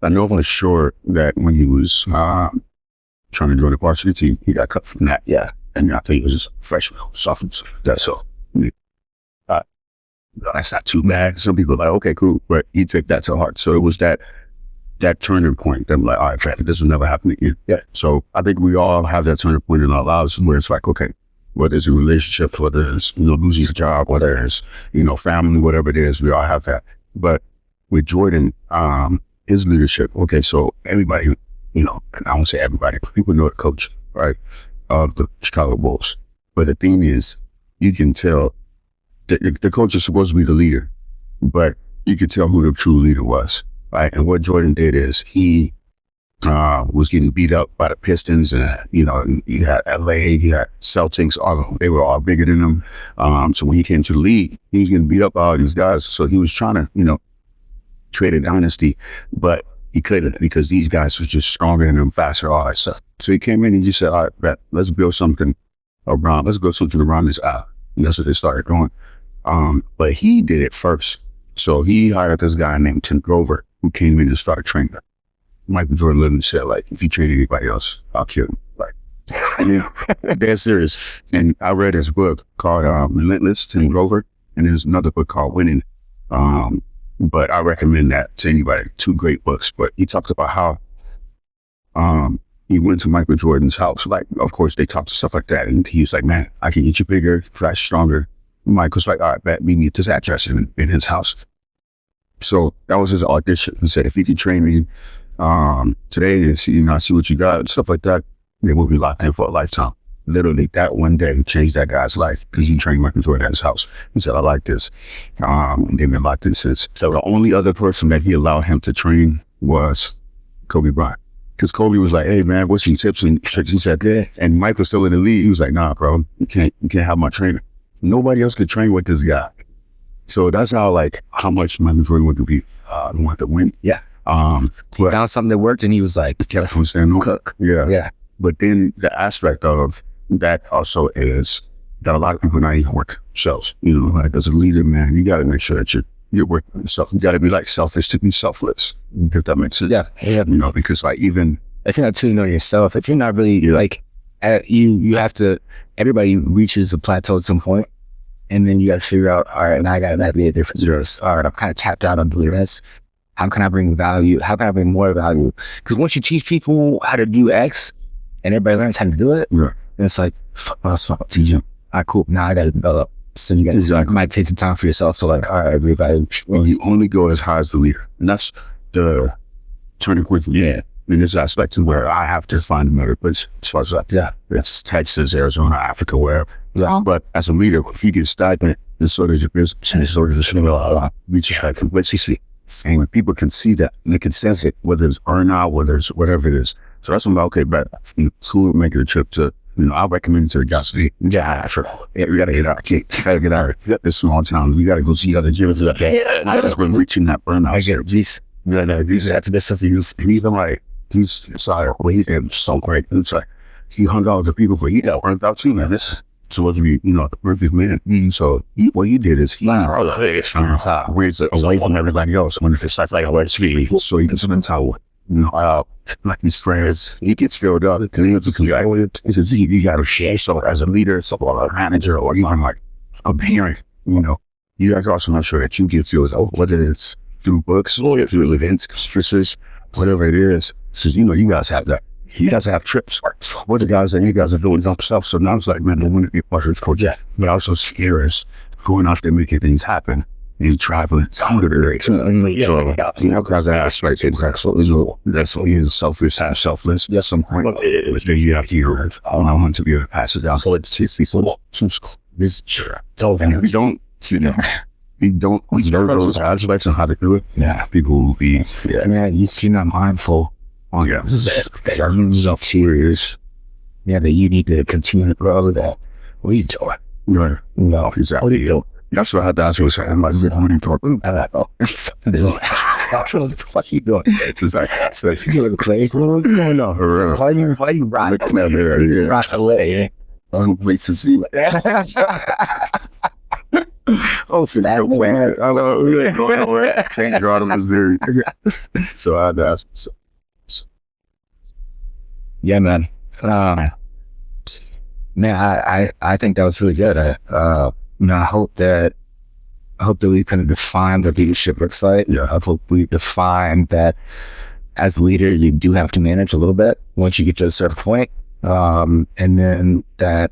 I know for sure that when he was trying to join the varsity team, he got cut from that. Yeah, and I think he was just a freshman, sophomore. That's so. That's not too bad. Some people are like, okay, cool, but he took that to heart. So it was that turning point that I'm like, all right, man, this will never happen again. Yeah. So I think we all have that turning point in our lives where it's like, okay, whether it's a relationship, whether it's, losing your job, whether it's, family, whatever it is, we all have that. But with Jordan, his leadership, okay, so everybody, and I won't say everybody, but people know the coach, right, of the Chicago Bulls. But the thing is, you can tell the coach is supposed to be the leader, but you could tell who the true leader was, right? And what Jordan did is he was getting beat up by the Pistons, and you had LA, you had Celtics, they were all bigger than him. So when he came to the league, he was getting beat up by all these guys. So he was trying to, create a dynasty, but he couldn't because these guys was just stronger than him, faster, all that stuff. So he came in and he just said, all right, let's build something around this app. And that's what they started doing. But he did it first. So he hired this guy named Tim Grover, who came in and started training. Michael Jordan literally said, like, if you train anybody else, I'll kill him. Like, they're serious. And I read his book called Relentless, Tim Grover, and there's another book called Winning. But I recommend that to anybody. 2 great books. But he talks about how he went to Michael Jordan's house. Like, of course, they talked to stuff like that. And he was like, man, I can get you bigger, faster, stronger. Michael's like, all right, bet, meet me at this address in his house. So that was his audition. He said, if you can train me today and see what you got, stuff like that, they will be locked in for a lifetime. Literally, that one day changed that guy's life because he trained Michael Jordan at his house. He said, I like this. And they've been locked in since. So the only other person that he allowed him to train was Kobe Bryant. Because Kobe was like, hey, man, what's your tips and tricks? He said, yeah. And Mike was still in the league. He was like, nah, bro, you can't have my trainer. Nobody else could train with this guy. So that's how much Michael Jordan wanted to win. Yeah. He found something that worked and he was like, that's what I'm cook. Yeah. Yeah. But then the aspect of that also is that a lot of people not even work themselves. Like as a leader, man, you got to make sure that you're working on yourself. You got to be selfish to be selfless, if that makes sense. Yeah. Because even if you're not tuning on yourself, if you're not really you have to, everybody reaches a plateau at some point, and then you got to figure out, all right, now I got to be a difference. Yes. All right, I'm kind of tapped out on doing this. How can I bring value? How can I bring more value? Because once you teach people how to do X, and everybody learns how to do it, and it's like, fuck, what else I'll teach them? All right, cool. Now I got to develop. So you guys might take some time for yourself to all right, everybody. Well, you only go as high as the leader, and that's the turning point for me. In this aspect where I have to find another place as far as that. Yeah. It's Texas, Arizona, Africa, wherever. Yeah. But as a leader, if you get stagnant, and so does your business, and so does the reach like complacency. And when people can see that, and they can sense it, whether it's burnout, whether it's whatever it is. So that's when I'm like, okay, but cool, making a trip to, I'll recommend it to the guys. Yeah, sure. Yeah, we gotta get out. You gotta get out. We got this small town. We gotta go see other gyms. That's when reaching that burnout. I get it. Jeez. These after this stuff you use, and even he's sorry, well, he was so great. It's like he hung out with the people, but he got burnt out too, man. This supposed to be, the perfect man. So what he did is he raised away from everybody else when it's like a word speed, so he can spend time with, like his friends. He gets filled up, and you got to share. So as a leader, or a manager, or even like a parent, you have to also make sure that you get filled up, whether it's through books or through events, conferences, whatever it is. So you guys have that. You guys have trips. What the guys and you guys are doing themselves. So now it's like, man, I want to be a part of this project. But also scary is going out there making things happen and traveling. Guys that aspect is that's what is selfish and selfless. At some point, but then you have to I want to be able to pass it down. So it's people. And if you don't, we learn those aspects and how to do it. Yeah, people will be. Yeah, man, if you're not mindful. Serious. Yeah, that you need to continue to grow that. What are you doing? Right. No, exactly. What are you doing? That's what I had to ask you. I'm like, what are you talking about? What the fuck are you doing? It's just like, you look crazy. What's going on? Why you rocking? Rock away. Wait to see. Oh, snap. I know. Can't draw them as there. So I had to ask. Yeah, man. I think that was really good. I hope that we kind of define what leadership looks like. Yeah. I hope we define that as a leader, you do have to manage a little bit once you get to a certain point. And then that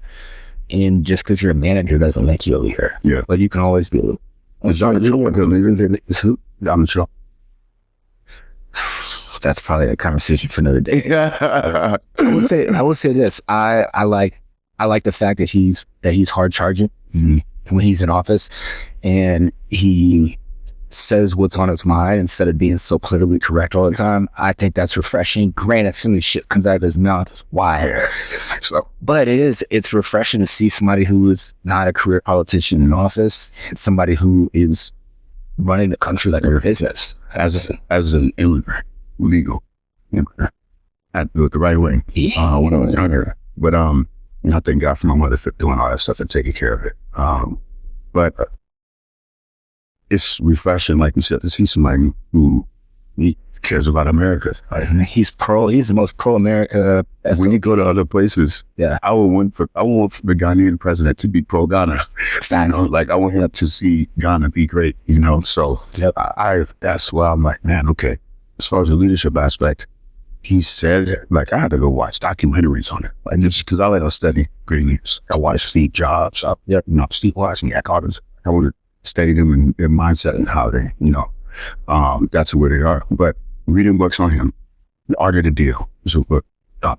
just because you're a manager doesn't make you a leader. Yeah. But you can always be a leader. I'm sure. That's probably a conversation for another day. I will say this. I like the fact that he's hard charging when he's in office, and he says what's on his mind instead of being so politically correct all the time. I think that's refreshing. Granted, some of the shit comes out of his mouth. Why? So, but it's refreshing to see somebody who is not a career politician in office and somebody who is running the country like a business as an immigrant. Legal. I had to do it the right way when I was younger. But I thank God for my mother for doing all that stuff and taking care of it. But it's refreshing, like you said, to see somebody who cares about America. He's the most pro-America. When you go to other places, yeah, I want the Ghanaian president to be pro-Ghana. Like I want him to see Ghana be great. So yep. That's why I'm like, man, okay. As far as the leadership aspect, he says, like, I had to go watch documentaries on it. Like, just because I like to study great leaders. I watched Steve Jobs, Steve Jobs and Jack Arthur. I want to study them and their mindset and how they, that's where they are. But reading books on him, The Art of the Deal is a book.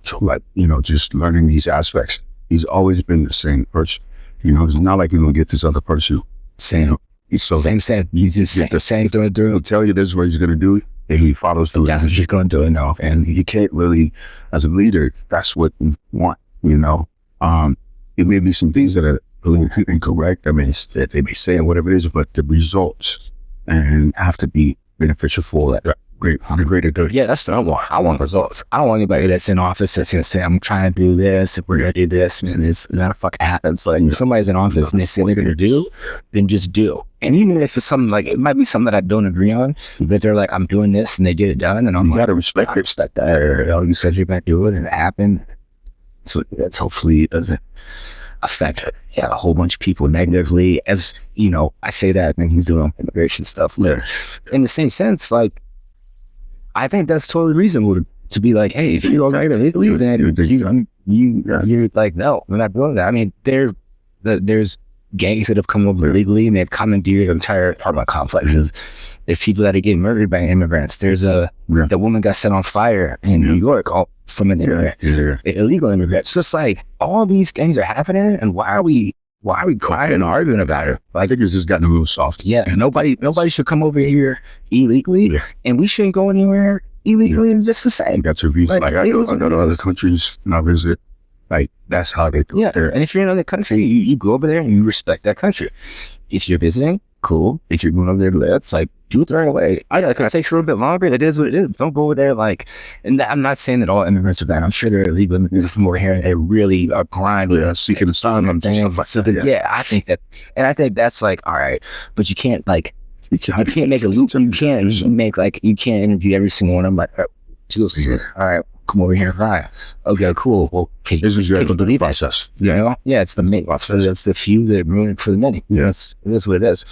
So, like, just learning these aspects. He's always been the same person. It's not like you're going to get this other person. Same. He's just the same thing. He'll tell you this is what he's going to do. And he follows through. That's what he's going to do it. And you can't really, as a leader, that's what you want, It may be some things that are a little incorrect. I mean, that they may say whatever it is, but the results and have to be beneficial for the greater good. Yeah, that's what I want. I want results. I don't want anybody that's in office that's going to say, I'm trying to do this, we're going to do this, and it's not fucking happens. Like, if somebody's in office and they say they're going to do, then just do. And even if it's something like, it might be something that I don't agree on, but they're like, I'm doing this, and they get it done, and I'm like, I respect that. You said you're going to do it, and it happened. So that's hopefully it doesn't affect a whole bunch of people negatively. As, I say that, and he's doing immigration stuff. But in the same sense, like, I think that's totally reasonable to be like, hey, if you don't like illegally, then you're like, no, we're not doing that. I mean, there's gangs that have come over illegally and they've commandeered entire apartment complexes. There's people that are getting murdered by immigrants. There's the woman got set on fire in New York from an immigrant, illegal immigrant. So it's like all these things are happening, and why are we crying and arguing about it? Like, I think it's just gotten a little soft. Yeah, nobody should come over here illegally, and we shouldn't go anywhere illegally. It's just the same. That's a reason. Like I go to other countries and I visit. Like, that's how they do it. And if you're in another country, you go over there and you respect that country. If you're visiting, cool. If you're going over there to live, like, do it the right way. If it takes a little bit longer, it is what it is. Don't go over there like, and I'm not saying that all immigrants are bad. I'm sure there are illegal immigrants more here, and they really grind with seeking asylum and stuff like that. Yeah, I think that, and I think that's like, all right, but you can't like, you can't make a loop. You can't make like, you can't interview every single one of them. Like, all right, come over here, right? Okay, cool. Well, this is your believe process. You know? Yeah, it's the many. It's the few that ruin it for the many. Yes, it is what it is.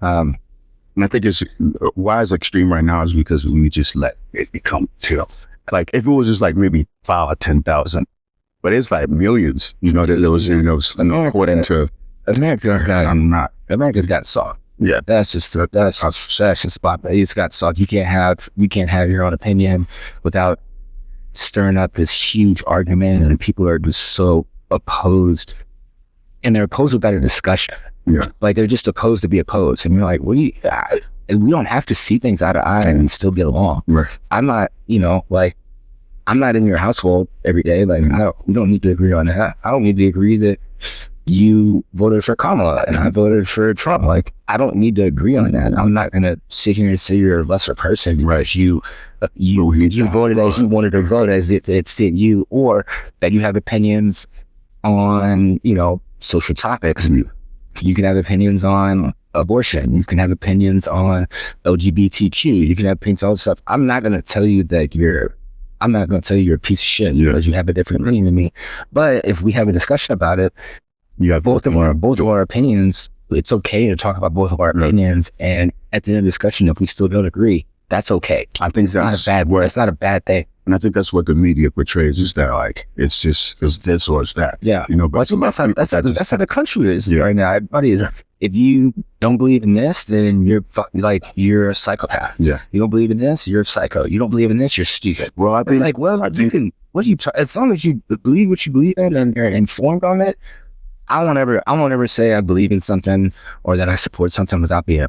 And I think it's why it's extreme right now is because we just let it become like if it was just like maybe 5 or 10,000, but it's like millions. You know that those according to America's got soft. Yeah, that's just spot. It's got soft. You can't have your own opinion without stirring up this huge argument, and people are just so opposed, and they're opposed without a discussion. Yeah, like they're just opposed to be opposed, and you're like, "What do you?" We don't have to see things eye to eye and still get along. Right. I'm not, like, I'm not in your household every day. Like, we don't need to agree on that. I don't need to agree that you voted for Kamala and I voted for Trump. Like, I don't need to agree on that. I'm not gonna sit here and say you're a lesser person because you voted as you wanted to vote, as if it fit you, or that you have opinions on, social topics. You can have opinions on abortion. You can have opinions on LGBTQ. You can have opinions on all this stuff. I'm not going to tell you that you're a piece of shit because you have a different opinion than me. But if we have a discussion about it, you have both of our opinions. It's okay to talk about both of our opinions. And at the end of the discussion, if we still don't agree, that's okay. I think that's not a bad thing. And I think that's what the media portrays is that like it's this or it's that. Yeah, but that's how the country is right now. Everybody is. If you don't believe in this, then you're a psychopath. Yeah, you don't believe in this, you're a psycho. You don't believe in this, you're stupid. Well, I think as long as you believe what you believe in and you're informed on it. I won't ever say I believe in something or that I support something without being.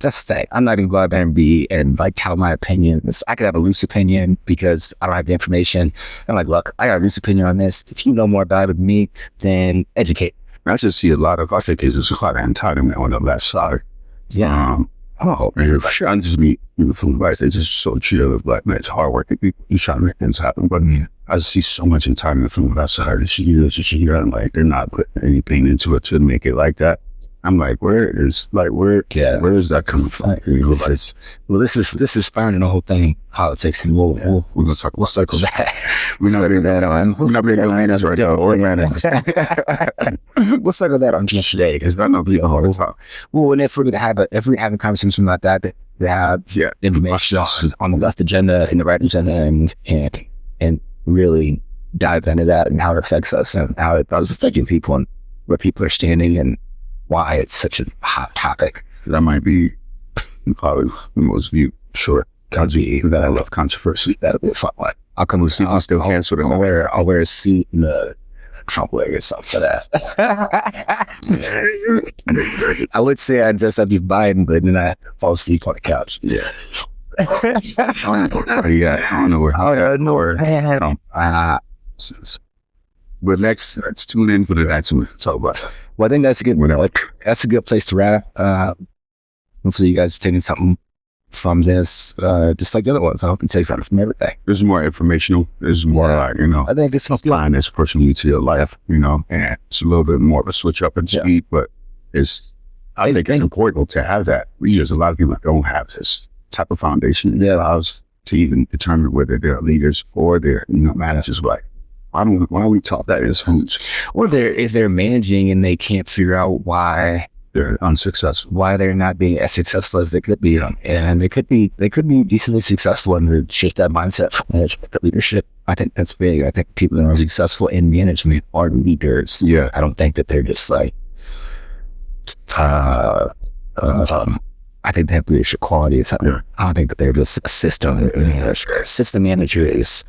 That's the thing. I'm not going to go out there and tell my opinion. I could have a loose opinion because I don't have the information. I'm like, look, I got a loose opinion on this. If you know more about it than me, then educate. I just see a lot of there's a lot of entitlement on the left side. Yeah. For sure. I just meet people from the right. They're just so chill. Like, man, it's hardworking people. You try to make things happen. But I just see so much entitlement from the left side. I'm like, they're not putting anything into it to make it like that. I'm like, where is that coming from? This is firing the whole thing, politics, and we'll circle that. We're not being that on. We're not being that right now. We'll circle that on yesterday because that's not be a hard time. Well, and if we're having a conversation like that, they have information on the left agenda and the right agenda, and really dive into that and how it affects us and how it does affecting people and where people are standing and why it's such a hot topic. That might be probably the most viewed. Sure. I love controversy. That'll be a fun one. I'll come and see if I still cancel them. I'll wear a suit and a Trump wig or something for that. I would say I'd dress up as Biden, but then I fall asleep on the couch. Yeah. I don't know where. But next, let's tune in for the next one. Talk about it. Well, I think that's a good place to wrap. Hopefully you guys are taking something from this, just like the other ones. I hope you take something from everything. This is more informational. This is more like, I think this is applying this personally to your life, and it's a little bit more of a switch up in speed, but I think it's important to have that because a lot of people don't have this type of foundation that allows to even determine whether they're leaders or they're, managers. Like, why don't we talk that as foods? Or if they're managing and they can't figure out why they're unsuccessful, why they're not being as successful as they could be, and they could be decently successful and shift that mindset from management to leadership. I think that's big. I think people that are successful in management are leaders. Yeah, I don't think that they're just like. I think they have leadership qualities. I don't think that they're just a system manager. System manager is.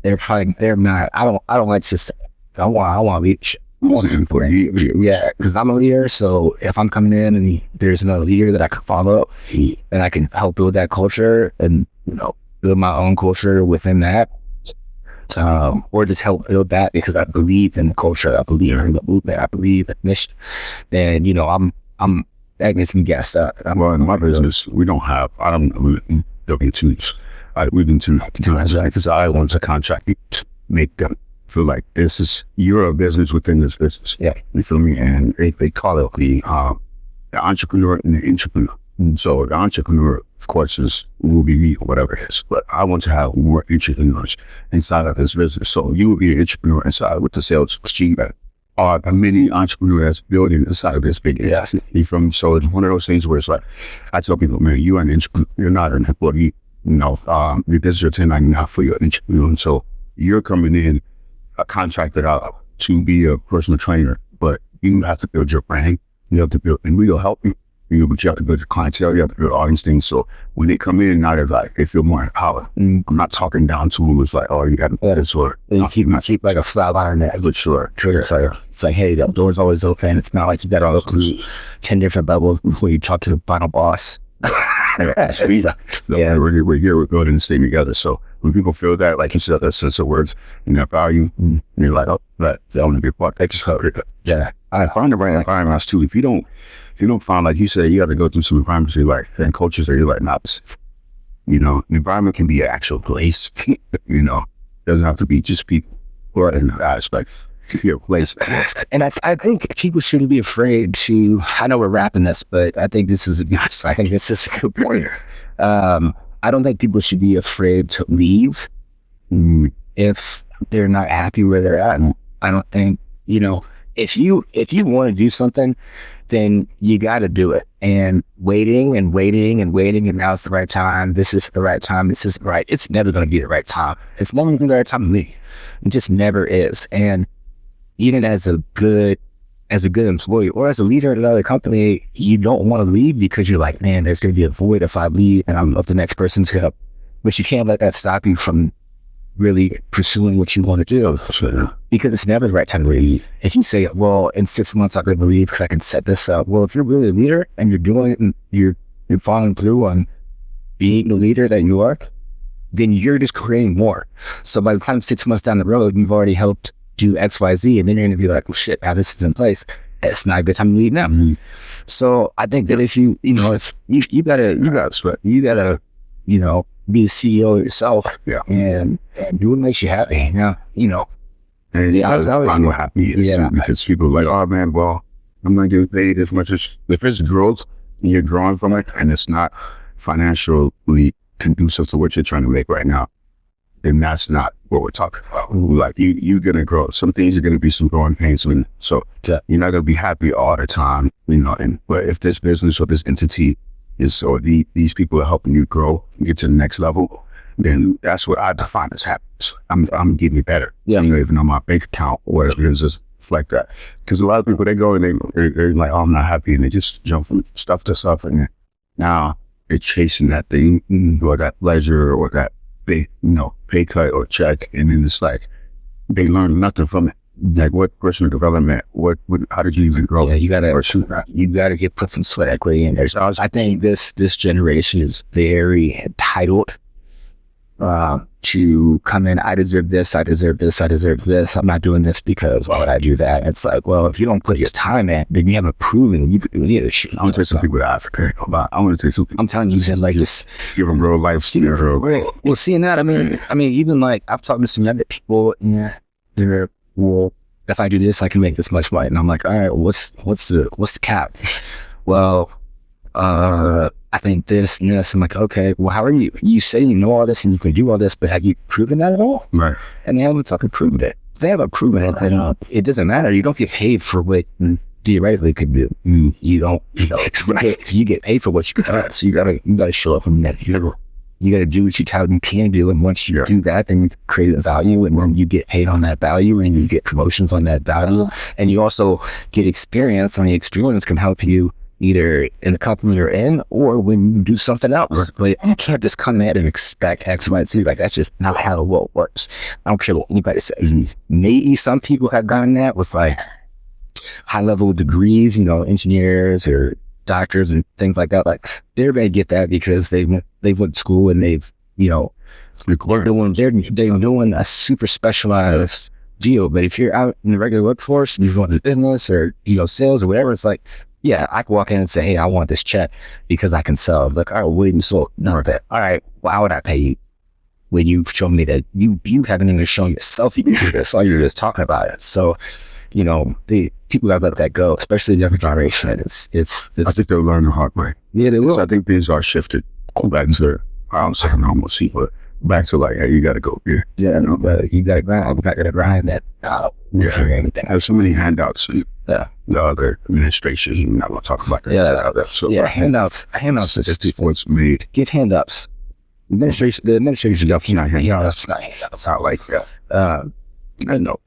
They're not. I don't like system. I want leadership. Yeah, because I'm a leader. So if I'm coming in and there's another leader that I can follow, and I can help build that culture and build my own culture within that, or just help build that because I believe in the culture, I believe in the movement, I believe in mission. Then I'm that gets me gassed up. Well, in my business, we don't have, I don't know, W-2s. We do two because I want to contract to make them feel like you're a business within this business. Yeah. You feel me? And they call it the entrepreneur and the intrapreneur. So the entrepreneur, of course, will be me or whatever it is. But I want to have more entrepreneurs inside of this business. So you will be an entrepreneur inside with the sales chief or a mini entrepreneur that's building inside of this big entity. You feel me? So it's one of those things where it's like, I tell people, man, you're an entrepreneur. You're not an employee. This is your 1099 for your entrepreneur. And so you're coming in contracted out to be a personal trainer, but you have to build your brand. You have to build, and we'll help you. But you have to build your clientele. You have to build all these things. So when they come in, now they feel more empowered. I'm not talking down to them. It's like, oh, you got to do this or you keep like a flat iron there. But sure. It's like, hey, the door's always open. It's not like you got to go through 10 different bubbles before you talk to the final boss. We're here, we're building this thing together. So when people feel that, like you said, that sense of worth and that value, and you're like, oh, that I want to be a part of that. Yeah. I find the right environments too. If you don't find, like you said, you got to go through some environments you're like, and coaches that you're like, nah, the environment can be an actual place. Doesn't have to be just people who are in that aspect. Your place. And I think people shouldn't be afraid to, I know we're wrapping this, but I think this is a good point. I don't think people should be afraid to leave if they're not happy where they're at. I don't think, if you want to do something, then you got to do it. And waiting, and now it's the right time. This is the right time. It's never going to be the right time. It's never going to be the right time to leave. It just never is. And even as a good employee or as a leader at another company, you don't want to leave because you're like, man, there's going to be a void if I leave and I'm up the next person's help. But you can't let that stop you from really pursuing what you want to do, because it's never the right time to leave. If you say, well, in 6 months I'm going to leave because I can set this up. Well, if you're really a leader and you're doing it and you're following through on being the leader that you are, then you're just creating more. So by the time 6 months down the road, you've already helped do X, Y, Z, and then you're going to be like, well, shit, now this is in place. It's not a good time to leave now. So I think that if you gotta be the CEO of yourself, and do what makes you happy. And I was not happy because people are like, oh man, well, I'm not getting paid as much as if it's growth and you're growing from it, and it's not financially conducive to what you're trying to make right now, then that's not what we're talking about. Like you're gonna grow. Some things are gonna be some growing pains, so you're not gonna be happy all the time, but if this business or this entity these people are helping you grow and get to the next level, then that's what I define as happiness. I'm getting better. Even on my bank account or whatever it is, just like that. Because a lot of people, they go and they're like, oh, I'm not happy, and they just jump from stuff to stuff, and now they're chasing that thing or that pleasure or that big, pay cut or check, and then it's like they learn nothing from it. Like what personal development? How did you even grow? Yeah, you gotta put some sweat equity in there. So I think this generation is very entitled to come in. I deserve this. I'm not doing this because why would I do that? It's like, well, if you don't put your time in, then you haven't proven you could do any of this shit. I want to take some people that I want to take some people. I'm telling you, like this. Give them real life scenario. Well, seeing that, I mean, even like I've talked to some younger people, and they're, well, if I do this, I can make this much money. And I'm like, all right, what's the cap? Well, I think this and this. I'm like, okay, well, how are you say you know all this and you can do all this, but have you proven that at all? Right. And they haven't fucking proven it. If they haven't proven it, then it doesn't matter. You don't get paid for what theoretically could do. You don't, you get paid for what you got. So you gotta show up from that. You got to do what you can do, and once you do that, then you create a value, and then you get paid on that value, and you get promotions on that value, and you also get experience, and the experience can help you either in the company you're in or when you do something else. But you can't just come in and expect X, Y, Z. Like that's just not how the world works. I don't care what anybody says. Maybe some people have gotten that with like high level degrees, engineers or doctors and things like that. Like they're going to get that because they went to school and they're doing a super specialized deal. But if you're out in the regular workforce, you're going to business or sales or whatever, it's like Yeah, I can walk in and say, hey, I want this check because I can sell. Like, all right, what do you sold? None of that. All right, well, how would I pay you? When you've shown me that you haven't even shown yourself you can do this, all you're just talking about it. So, the people gotta let that go, especially the younger generation. It's I think they'll learn the hard way. Yeah, they will. I think things are shifted back to, I don't say normalcy, but back to like, hey, you gotta go here. Yeah, but you gotta grind. You gotta grind that. Anything. I have so many handouts. Yeah. The other administration, I'm not gonna talk about that. So handouts. Handouts is just what's made. Give handouts. The administration don't not handouts. It's not handouts. Not like that. I know.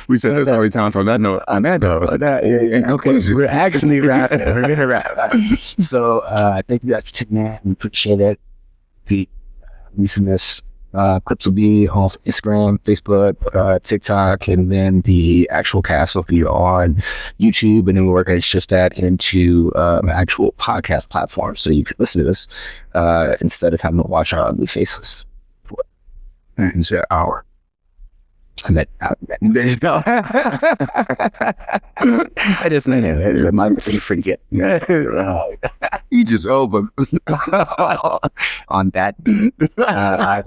We said this already times on that note. On that note. Okay, we're actually wrapping. We're gonna wrap. So thank you guys for tuning in. We appreciate it. The recentness clips will be on Instagram, Facebook, TikTok, and then the actual cast will be on YouTube. And then we're going to shift that into actual podcast platforms so you can listen to this instead of having to watch our ugly faces. And it's an hour. And that, there you go. I just know it might be forget. You just over on that. I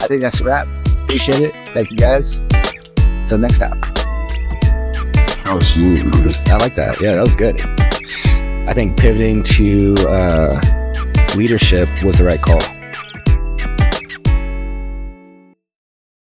think that's a wrap. Appreciate it. Thank you guys. Until next time. That was smooth. I like that. Yeah, that was good. I think pivoting to leadership was the right call.